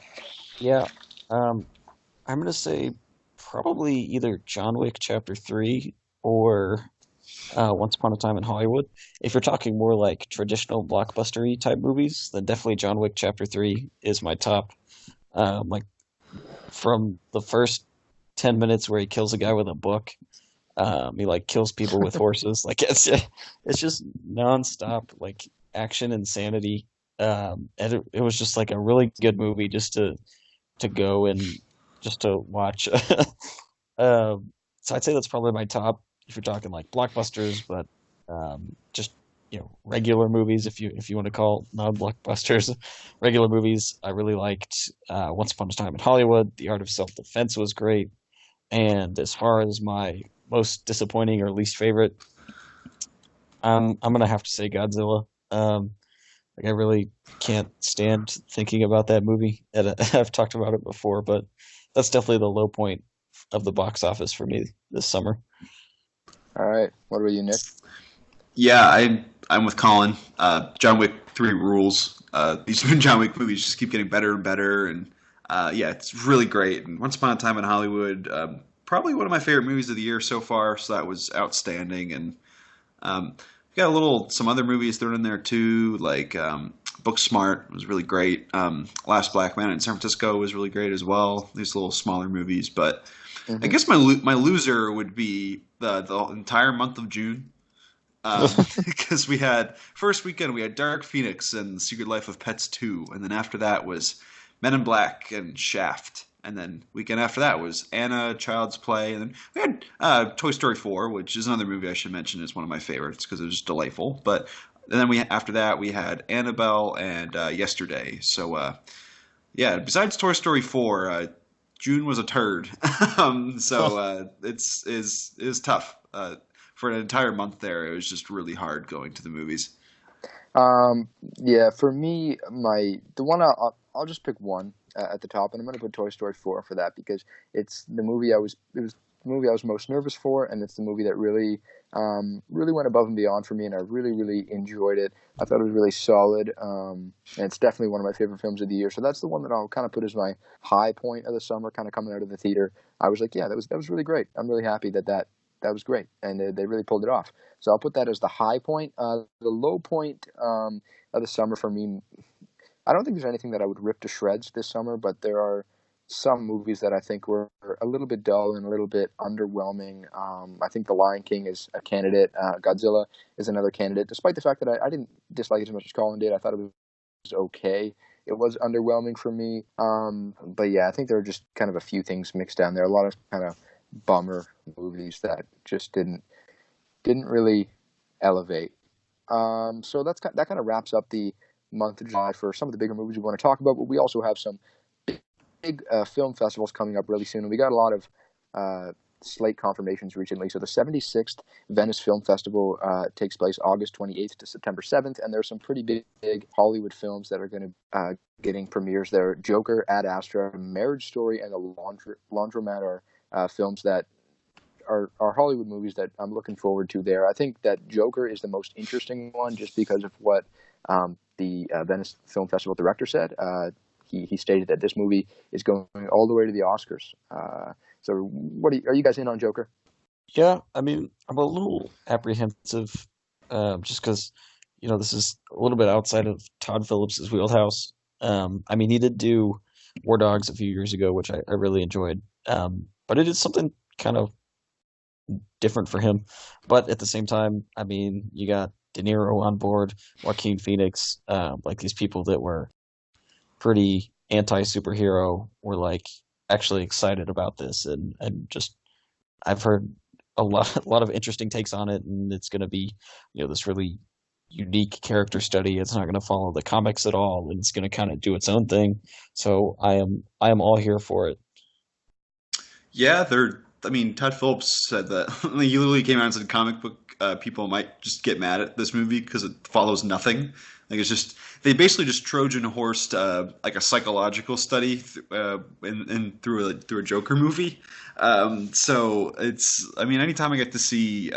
C: yeah, I'm gonna say probably either John Wick Chapter 3 or Once Upon a Time in Hollywood. If you're talking more like traditional blockbuster-y type movies, then definitely John Wick Chapter 3 is my top. Like from the first 10 minutes where he kills a guy with a book, he like kills people with horses. Like it's just nonstop like action insanity. And it was just like a really good movie just to go and just to watch. So I'd say that's probably my top if you're talking like blockbusters, but just regular movies if you want to call non-blockbusters regular movies. I really liked Once Upon a Time in Hollywood. The Art of Self-Defense was great. And as far as my most disappointing or least favorite, I'm gonna have to say Godzilla. Like I really can't stand thinking about that movie. And I've talked about it before, but that's definitely the low point of the box office for me this summer.
A: All right. What about you, Nick?
D: Yeah, I'm with Colin. John Wick 3 rules. These John Wick movies just keep getting better and better, and yeah, it's really great. And Once Upon a Time in Hollywood, probably one of my favorite movies of the year so far. So that was outstanding. And we got some other movies thrown in there too, like Booksmart was really great. Last Black Man in San Francisco was really great as well. These little smaller movies, but I
A: Mm-hmm.
D: guess my loser would be the entire month of June. Because we had first weekend we had Dark Phoenix and Secret Life of Pets 2, and then after that was Men in Black and Shaft, and then weekend after that was Anna, Child's Play, and then we had Toy Story 4, which is another movie I should mention is one of my favorites because it was just delightful. But and then after that we had Annabelle and Yesterday. So yeah, besides Toy Story 4, June was a turd. It's is tough. For an entire month there, it was just really hard going to the movies.
A: Yeah, for me, the one I'll just pick one at the top, and I'm going to put Toy Story 4 for that because it's the movie it was the movie I was most nervous for, and it's the movie that really went above and beyond for me, and I really enjoyed it. I thought it was really solid, and it's definitely one of my favorite films of the year. So that's the one that I'll kind of put as my high point of the summer, kind of coming out of the theater. I was like, yeah, that was really great. I'm really happy that was great, and they really pulled it off. So I'll put that as the high point. The low point of the summer for me, I don't think there's anything that I would rip to shreds this summer, but there are some movies that I think were a little bit dull and a little bit underwhelming. I think The Lion King is a candidate. Godzilla is another candidate, despite the fact that I didn't dislike it as much as Collin did. I thought it was okay. It was underwhelming for me. But yeah, I think there were just kind of a few things mixed down there. A lot of kind of bummer movies that just didn't really elevate. So that kind of wraps up the month of July for some of the bigger movies we want to talk about. But we also have some big film festivals coming up really soon, and we got a lot of slate confirmations recently. So the 76th Venice Film Festival takes place August 28th to September 7th, and there's some pretty big Hollywood films that are going to getting premieres there. Joker, Ad Astra, Marriage Story, and The Laundromat are films that are Hollywood movies that I'm looking forward to there. I think that Joker is the most interesting one just because of what the Venice Film Festival director said. He stated that this movie is going all the way to the Oscars. So are you guys in on Joker?
C: Yeah, I mean, I'm a little apprehensive just because, this is a little bit outside of Todd Phillips' wheelhouse. I mean, he did do War Dogs a few years ago, which I really enjoyed. But it is something kind of different for him. But at the same time, I mean, you got De Niro on board, Joaquin Phoenix, like these people that were pretty anti-superhero were like actually excited about this, and just I've heard a lot of interesting takes on it, and it's going to be this really unique character study. It's not going to follow the comics at all, and it's going to kind of do its own thing. So I am all here for it.
D: Yeah, Todd Phillips said that he literally came out and said comic book people might just get mad at this movie because it follows nothing. Like it's just they basically just Trojan horsed like a psychological study through a Joker movie. So anytime I get to see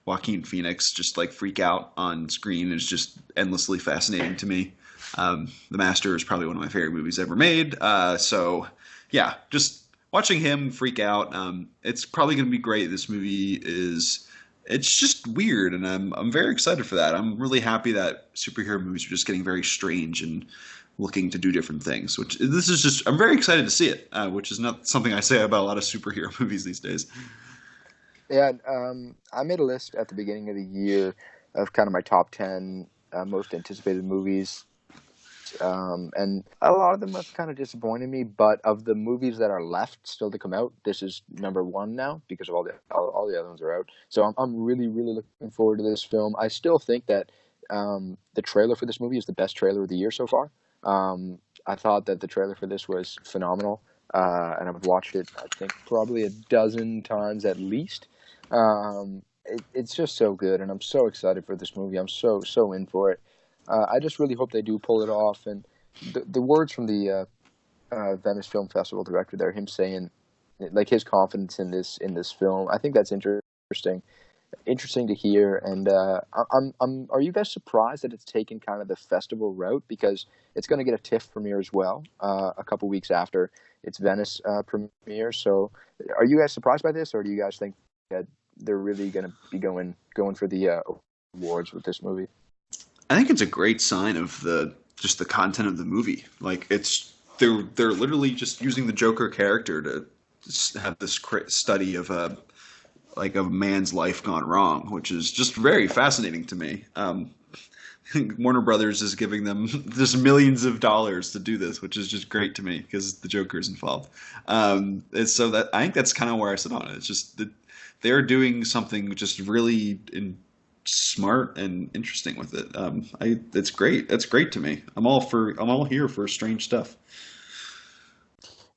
D: Joaquin Phoenix just like freak out on screen is just endlessly fascinating to me. The Master is probably one of my favorite movies ever made. So yeah, just watching him freak out, it's probably going to be great. This movie it's just weird, and I'm very excited for that. I'm really happy that superhero movies are just getting very strange and looking to do different things. I'm very excited to see it, which is not something I say about a lot of superhero movies these days.
A: Yeah, I made a list at the beginning of the year of kind of my top 10 most anticipated movies. And a lot of them have kind of disappointed me, but of the movies that are left still to come out, this is number one now because of all the other ones are out. So I'm really looking forward to this film. I still think that the trailer for this movie is the best trailer of the year so far. I thought that the trailer for this was phenomenal, and I've watched it I think probably a dozen times at least. It's just so good, and I'm so excited for this movie. I'm so in for it. I just really hope they do pull it off. And the words from the Venice Film Festival director there, him saying like his confidence in this film, I think that's interesting to hear. And are you guys surprised that it's taken kind of the festival route, because it's going to get a TIFF premiere as well a couple weeks after its Venice premiere? So are you guys surprised by this, or do you guys think that they're really going to be going for the awards with this movie?
D: I think it's a great sign of the content of the movie. Like they're literally just using the Joker character to have this study of a man's life gone wrong, which is just very fascinating to me. Warner Brothers is giving them just millions of dollars to do this, which is just great to me because the Joker is involved. And so that I think that's kind of where I sit on it. It's just that they're doing something just really smart and interesting with it. It's great. That's great to me. I'm all here for strange stuff.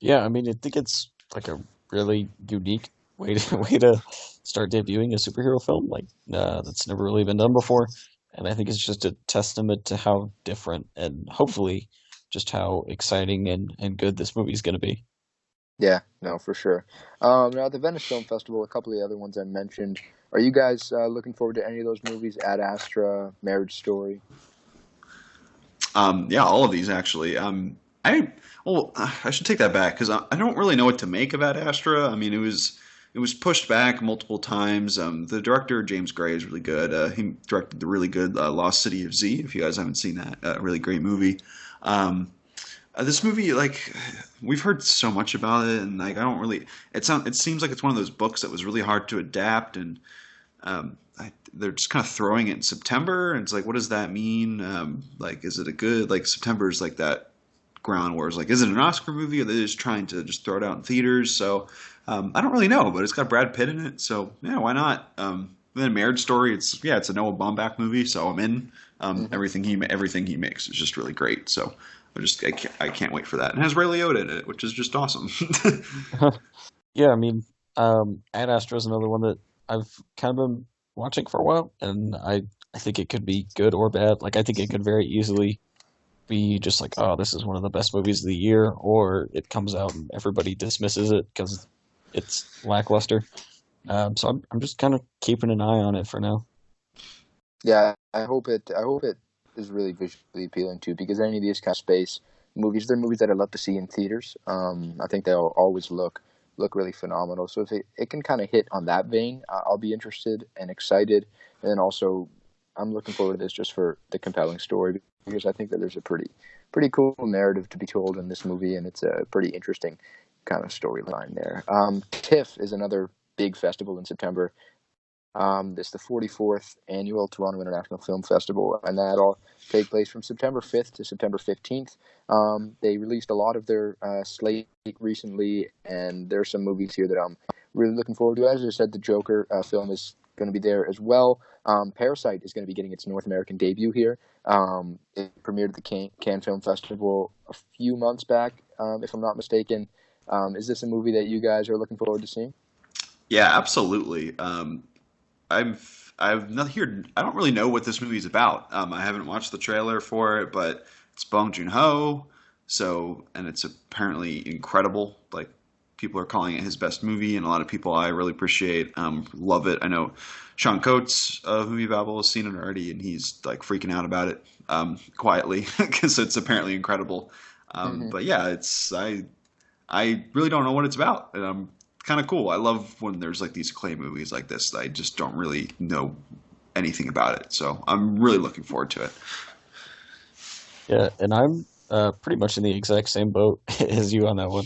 C: Yeah, I mean, I think it's like a really unique way to start debuting a superhero film. Like that's never really been done before, and I think it's just a testament to how different and hopefully just how exciting and good this movie is going to be.
A: Yeah, no, for sure. Now, at the Venice Film Festival, a couple of the other ones I mentioned. Are you guys looking forward to any of those movies? Ad Astra, Marriage Story?
D: Yeah, all of these actually. I should take that back because I don't really know what to make of Ad Astra. I mean, it was pushed back multiple times. The director James Gray is really good. He directed the really good Lost City of Z. If you guys haven't seen that, really great movie. This movie, like, we've heard so much about it, and like I don't really. It seems like it's one of those books that was really hard to adapt, and they're just kind of throwing it in September, and it's like, what does that mean? Like, is it a good like September is like that ground where it's like, is it an Oscar movie, or are they just trying to just throw it out in theaters? So I don't really know, but it's got Brad Pitt in it, so yeah, why not? Then Marriage Story, it's a Noah Baumbach movie, so I'm in. Everything he makes is just really great. So I can't wait for that. And it has Ray Liotta in it, which is just awesome.
C: Yeah, I mean, Ad Astra is another one that I've kind of been watching for a while, and I think it could be good or bad. Like, I think it could very easily be just like, oh, this is one of the best movies of the year, or it comes out and everybody dismisses it because it's lackluster. So I'm just kind of keeping an eye on it for now.
A: Yeah, I hope it is really visually appealing too, because any of these kind of space movies, they're movies that I love to see in theaters. I think they'll always look really phenomenal. So if it can kind of hit on that vein, I'll be interested and excited. And then also, I'm looking forward to this just for the compelling story, because I think that there's a pretty cool narrative to be told in this movie, and it's a pretty interesting kind of storyline there. TIFF is another big festival in September. It's the 44th annual Toronto International Film Festival, and that'll take place from September 5th to September 15th. They released a lot of their slate recently, and there's some movies here that I'm really looking forward to. As I said, the Joker film is going to be there as well. Parasite is going to be getting its North American debut here. It premiered at the Cannes Film Festival a few months back, if I'm not mistaken. Is this a movie that you guys are looking forward to seeing?
D: Yeah, absolutely. I've not here. I don't really know what this movie is about. I haven't watched the trailer for it, but it's Bong Joon-ho, and it's apparently incredible. Like, people are calling it his best movie, and a lot of people I really appreciate love it. I know Sean Coates of MovieBabble has seen it already, and he's like freaking out about it quietly because it's apparently incredible. But yeah, I really don't know what it's about, and I'm kind of cool. I love when there's like these acclaimed movies like this that I just don't really know anything about it. So I'm really looking forward to it.
C: Yeah, and I'm pretty much in the exact same boat as you on that one.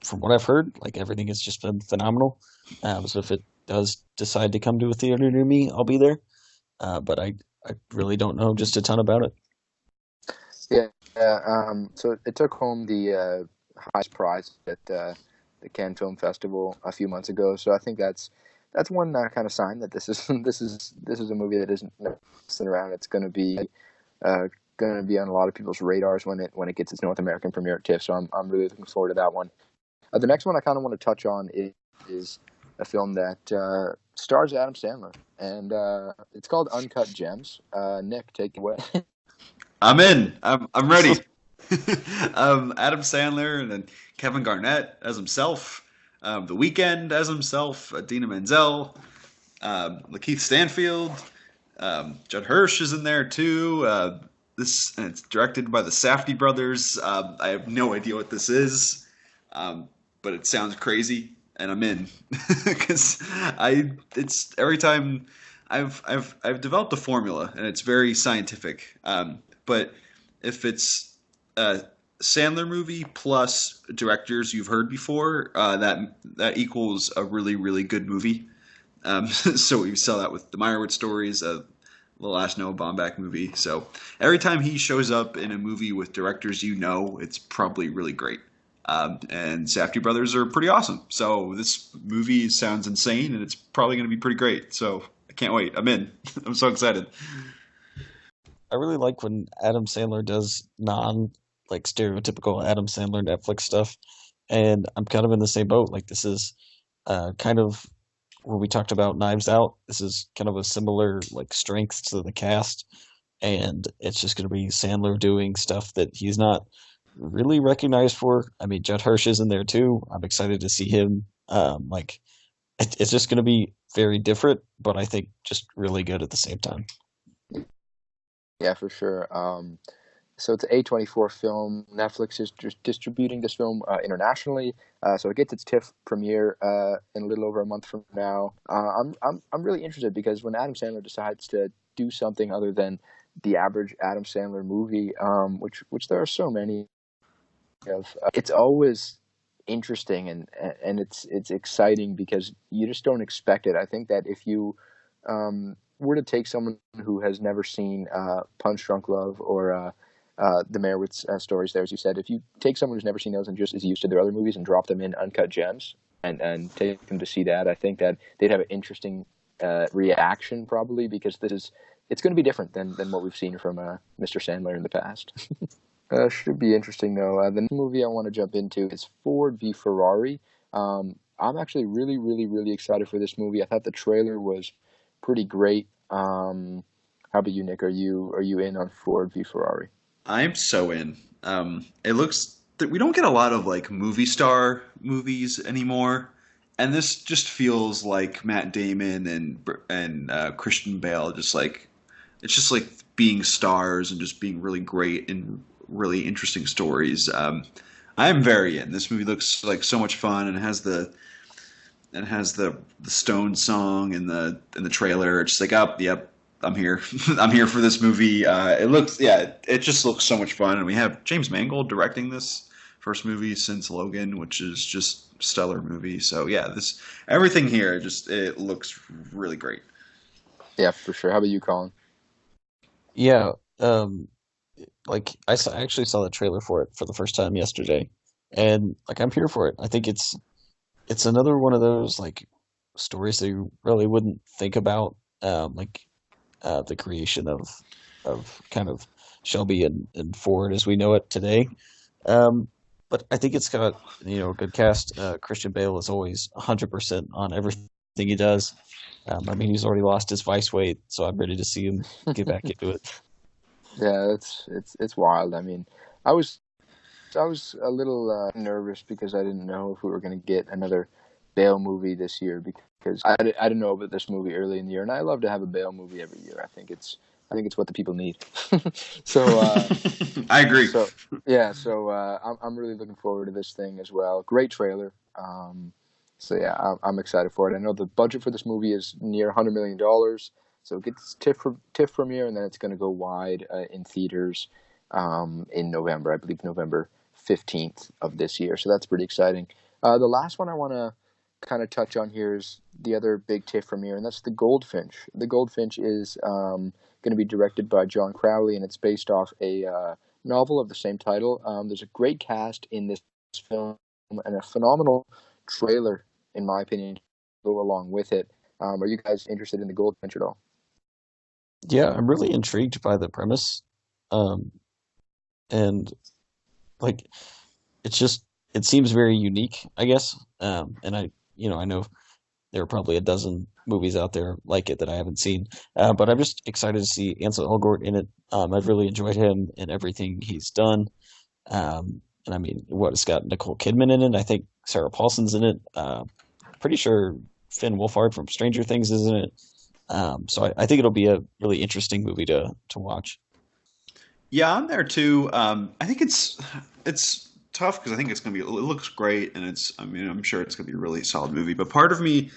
C: From what I've heard, like, everything has just been phenomenal. So if it does decide to come to a theater near me, I'll be there. But I really don't know just a ton about it.
A: Yeah. So it took home the highest prize at the Cannes Film Festival a few months ago. So I think that's one kind of sign that this is a movie that isn't sitting around. It's going to be on a lot of people's radars when it gets its North American premiere at TIFF. So I'm really looking forward to that one. The next one I kind of want to touch on is a film that stars Adam Sandler, and it's called Uncut Gems. Nick, take it away.
D: I'm in. I'm ready. Adam Sandler and then Kevin Garnett as himself, The Weeknd as himself, Idina Menzel, Lakeith Stanfield, Judd Hirsch is in there too. And it's directed by the Safdie brothers. I have no idea what this is, but it sounds crazy, and I'm in because it's every time I've developed a formula, and it's very scientific. But if it's a Sandler movie plus directors you've heard before, that equals a really really good movie. So we saw that with the Meyerowitz stories, the last Noah Baumbach movie. So every time he shows up in a movie with directors it's probably really great. And Safdie brothers are pretty awesome. So this movie sounds insane, and it's probably going to be pretty great. So I can't wait. I'm in. I'm so excited.
C: I really like when Adam Sandler does stereotypical Adam Sandler Netflix stuff, and I'm kind of in the same boat. Like this is kind of when we talked about Knives Out. This is kind of a similar strength to the cast, and it's just going to be Sandler doing stuff that he's not really recognized for. I mean, Judd Hirsch is in there too. I'm excited to see him. It's just going to be very different, but I think just really good at the same time.
A: Yeah, for sure. So it's an A24 film. Netflix is distributing this film internationally. So it gets its TIFF premiere in a little over a month from now. I'm really interested because when Adam Sandler decides to do something other than the average Adam Sandler movie, which there are so many of, it's always interesting and it's exciting because you just don't expect it. I think that if you were to take someone who has never seen Punch Drunk Love or the Meyerowitz stories there, as you said, if you take someone who's never seen those and just is used to their other movies and drop them in Uncut Gems and take them to see that, I think that they'd have an interesting reaction probably because it's going to be different than what we've seen from Mr. Sandler in the past. Should be interesting though. The next movie I want to jump into is Ford v Ferrari. I'm actually really, really, really excited for this movie. I thought the trailer was pretty great. How about you, Nick? Are you in on Ford v Ferrari?
D: I'm so in. It looks that we don't get a lot of movie star movies anymore, and this just feels like Matt Damon and Christian Bale it's just like being stars and just being really great and really interesting stories. I am very in. This movie looks like so much fun and has the Stone song in the trailer. It's just yep, I'm here. I'm here for this movie. It just looks so much fun, and we have James Mangold directing this first movie since Logan, which is just a stellar movie. So yeah, everything here it looks really great.
A: Yeah, for sure. How about you, Collin?
C: Yeah, I actually saw the trailer for it for the first time yesterday, and I'm here for it. I think it's another one of those stories that you really wouldn't think about, the creation of kind of Shelby and Ford as we know it today. But I think it's got a good cast. Christian Bale is always 100% on everything he does. I mean, he's already lost his vice weight, so I'm ready to see him get back into it.
A: Yeah, it's wild. I mean, I was a little nervous because I didn't know if we were going to get another Bale movie this year because I didn't know about this movie early in the year, and I love to have a Bale movie every year. I think it's what the people need. So
D: I agree.
A: So yeah, I'm really looking forward to this thing as well. Great trailer. So yeah, I'm excited for it. I know the budget for this movie is near $100 million. So it gets TIFF premiere, and then it's going to go wide in theaters in November. I believe November 15th of this year. So that's pretty exciting. The last one I want to kind of touch on here is the other big TIFF premiere, and that's The Goldfinch. The Goldfinch is going to be directed by John Crowley, and it's based off a novel of the same title. There's a great cast in this film and a phenomenal trailer, in my opinion, to go along with it. Are you guys interested in The Goldfinch at all?
C: Yeah, I'm really intrigued by the premise. And it seems very unique, I guess. And I know there are probably a dozen movies out there like it that I haven't seen. But I'm just excited to see Ansel Elgort in it. I've really enjoyed him in everything he's done. And I mean, it's got Nicole Kidman in it. I think Sarah Paulson's in it. Pretty sure Finn Wolfhard from Stranger Things is in it. So I think it'll be a really interesting movie to watch.
D: Yeah, I'm there too. I think it's tough because I think it's going to be. It looks great, and I'm sure it's going to be a really solid movie. But part of me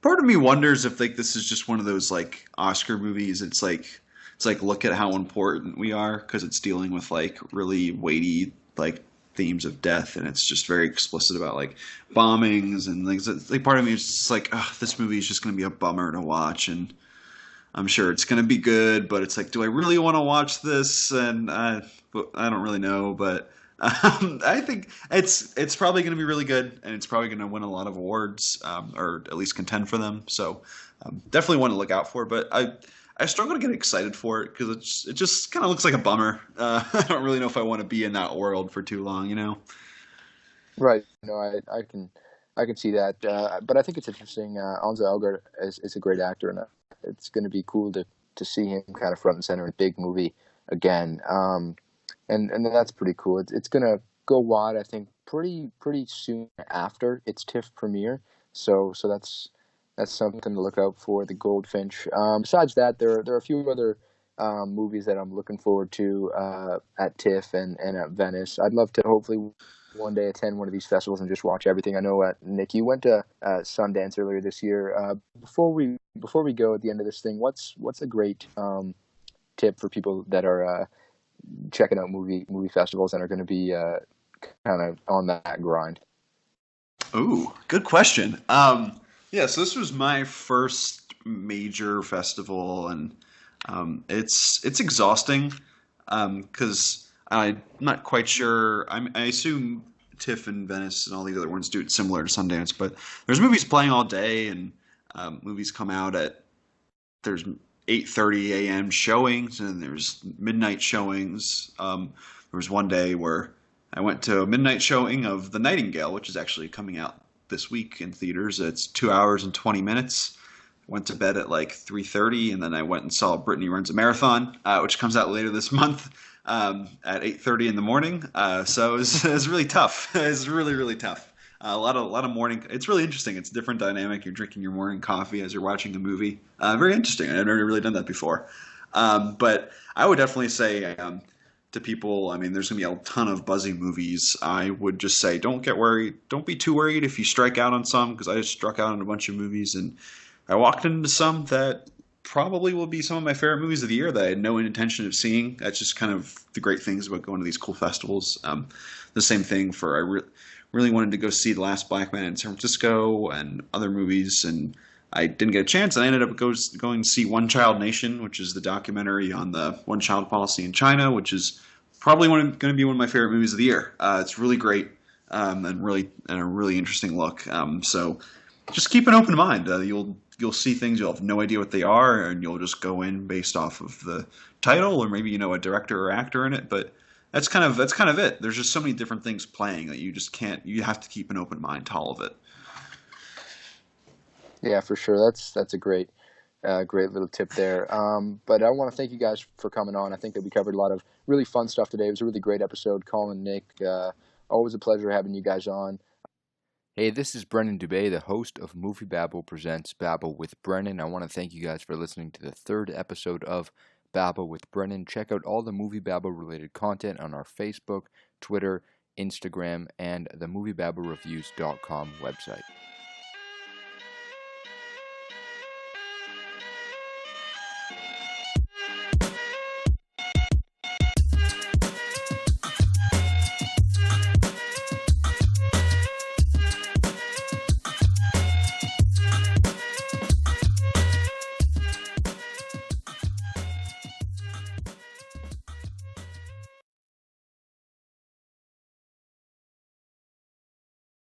D: part of me wonders if like this is just one of those like Oscar movies. It's like look at how important we are because it's dealing with like really weighty like themes of death, and it's just very explicit about like bombings and like, like part of me is just like, oh, this movie is just going to be a bummer to watch, and I'm sure it's going to be good, but it's like, do I really want to watch this? And I don't really know, but I think it's probably going to be really good, and it's probably going to win a lot of awards, or at least contend for them. So definitely one to look out for. But I struggle to get excited for it because it just kind of looks like a bummer. I don't really know if I want to be in that world for too long, you know.
A: Right. No, I can see that. But I think it's interesting. Anza Elgort is a great actor, and it's going to be cool to see him kind of front and center in a big movie again. And that's pretty cool. It's going to go wide, I think, pretty soon after its TIFF premiere. So that's something to look out for, the Goldfinch. Besides that, there are a few other movies that I'm looking forward to at TIFF and at Venice. I'd love to hopefully one day attend one of these festivals and just watch everything. I know, Nick, you went to Sundance earlier this year. Before we go at the end of this thing, what's a great tip for people that are checking out movie festivals and are going to be kind of on that grind?
D: Ooh, good question. Yeah, so this was my first major festival, and it's exhausting because I'm not quite sure. I assume TIFF and Venice and all the other ones do it similar to Sundance, but there's movies playing all day, and movies come out there's 8:30 a.m. showings, and there's midnight showings. There was one day where I went to a midnight showing of The Nightingale, which is actually coming out this week in theaters. It's 2 hours and 20 minutes. Went to bed at like 3:30, and then I went and saw Brittany Runs a Marathon, which comes out later this month at 8:30 in the morning. So it was really tough. It's really, really tough. A lot of morning. It's really interesting. It's a different dynamic. You're drinking your morning coffee as you're watching a movie. Very interesting. I've never really done that before. But I would definitely say to people, I mean, there's going to be a ton of buzzy movies. I would just say, don't get worried. Don't be too worried if you strike out on some, because I just struck out on a bunch of movies, and I walked into some that probably will be some of my favorite movies of the year that I had no intention of seeing. That's just kind of the great things about going to these cool festivals. The same thing for really wanted to go see The Last Black Man in San Francisco and other movies, and I didn't get a chance. And I ended up going to see One Child Nation, which is the documentary on the one child policy in China, which is probably going to be one of my favorite movies of the year. It's really great and a really interesting look. So just keep an open mind. You'll see things, you'll have no idea what they are, and you'll just go in based off of the title, or maybe a director or actor in it. But that's kind of it. There's just so many different things playing that you just can't. You have to keep an open mind to all of it.
A: Yeah, for sure. That's a great little tip there. But I want to thank you guys for coming on. I think that we covered a lot of really fun stuff today. It was a really great episode. Collin, Nick, always a pleasure having you guys on. Hey, this is Brennan Dubé, the host of MovieBabble Presents Babble with Brennan. I want to thank you guys for listening to the third episode of Babble with Brennan. Check out all the MovieBabble related content on our Facebook, Twitter, Instagram, and the MovieBabbleReviews.com website.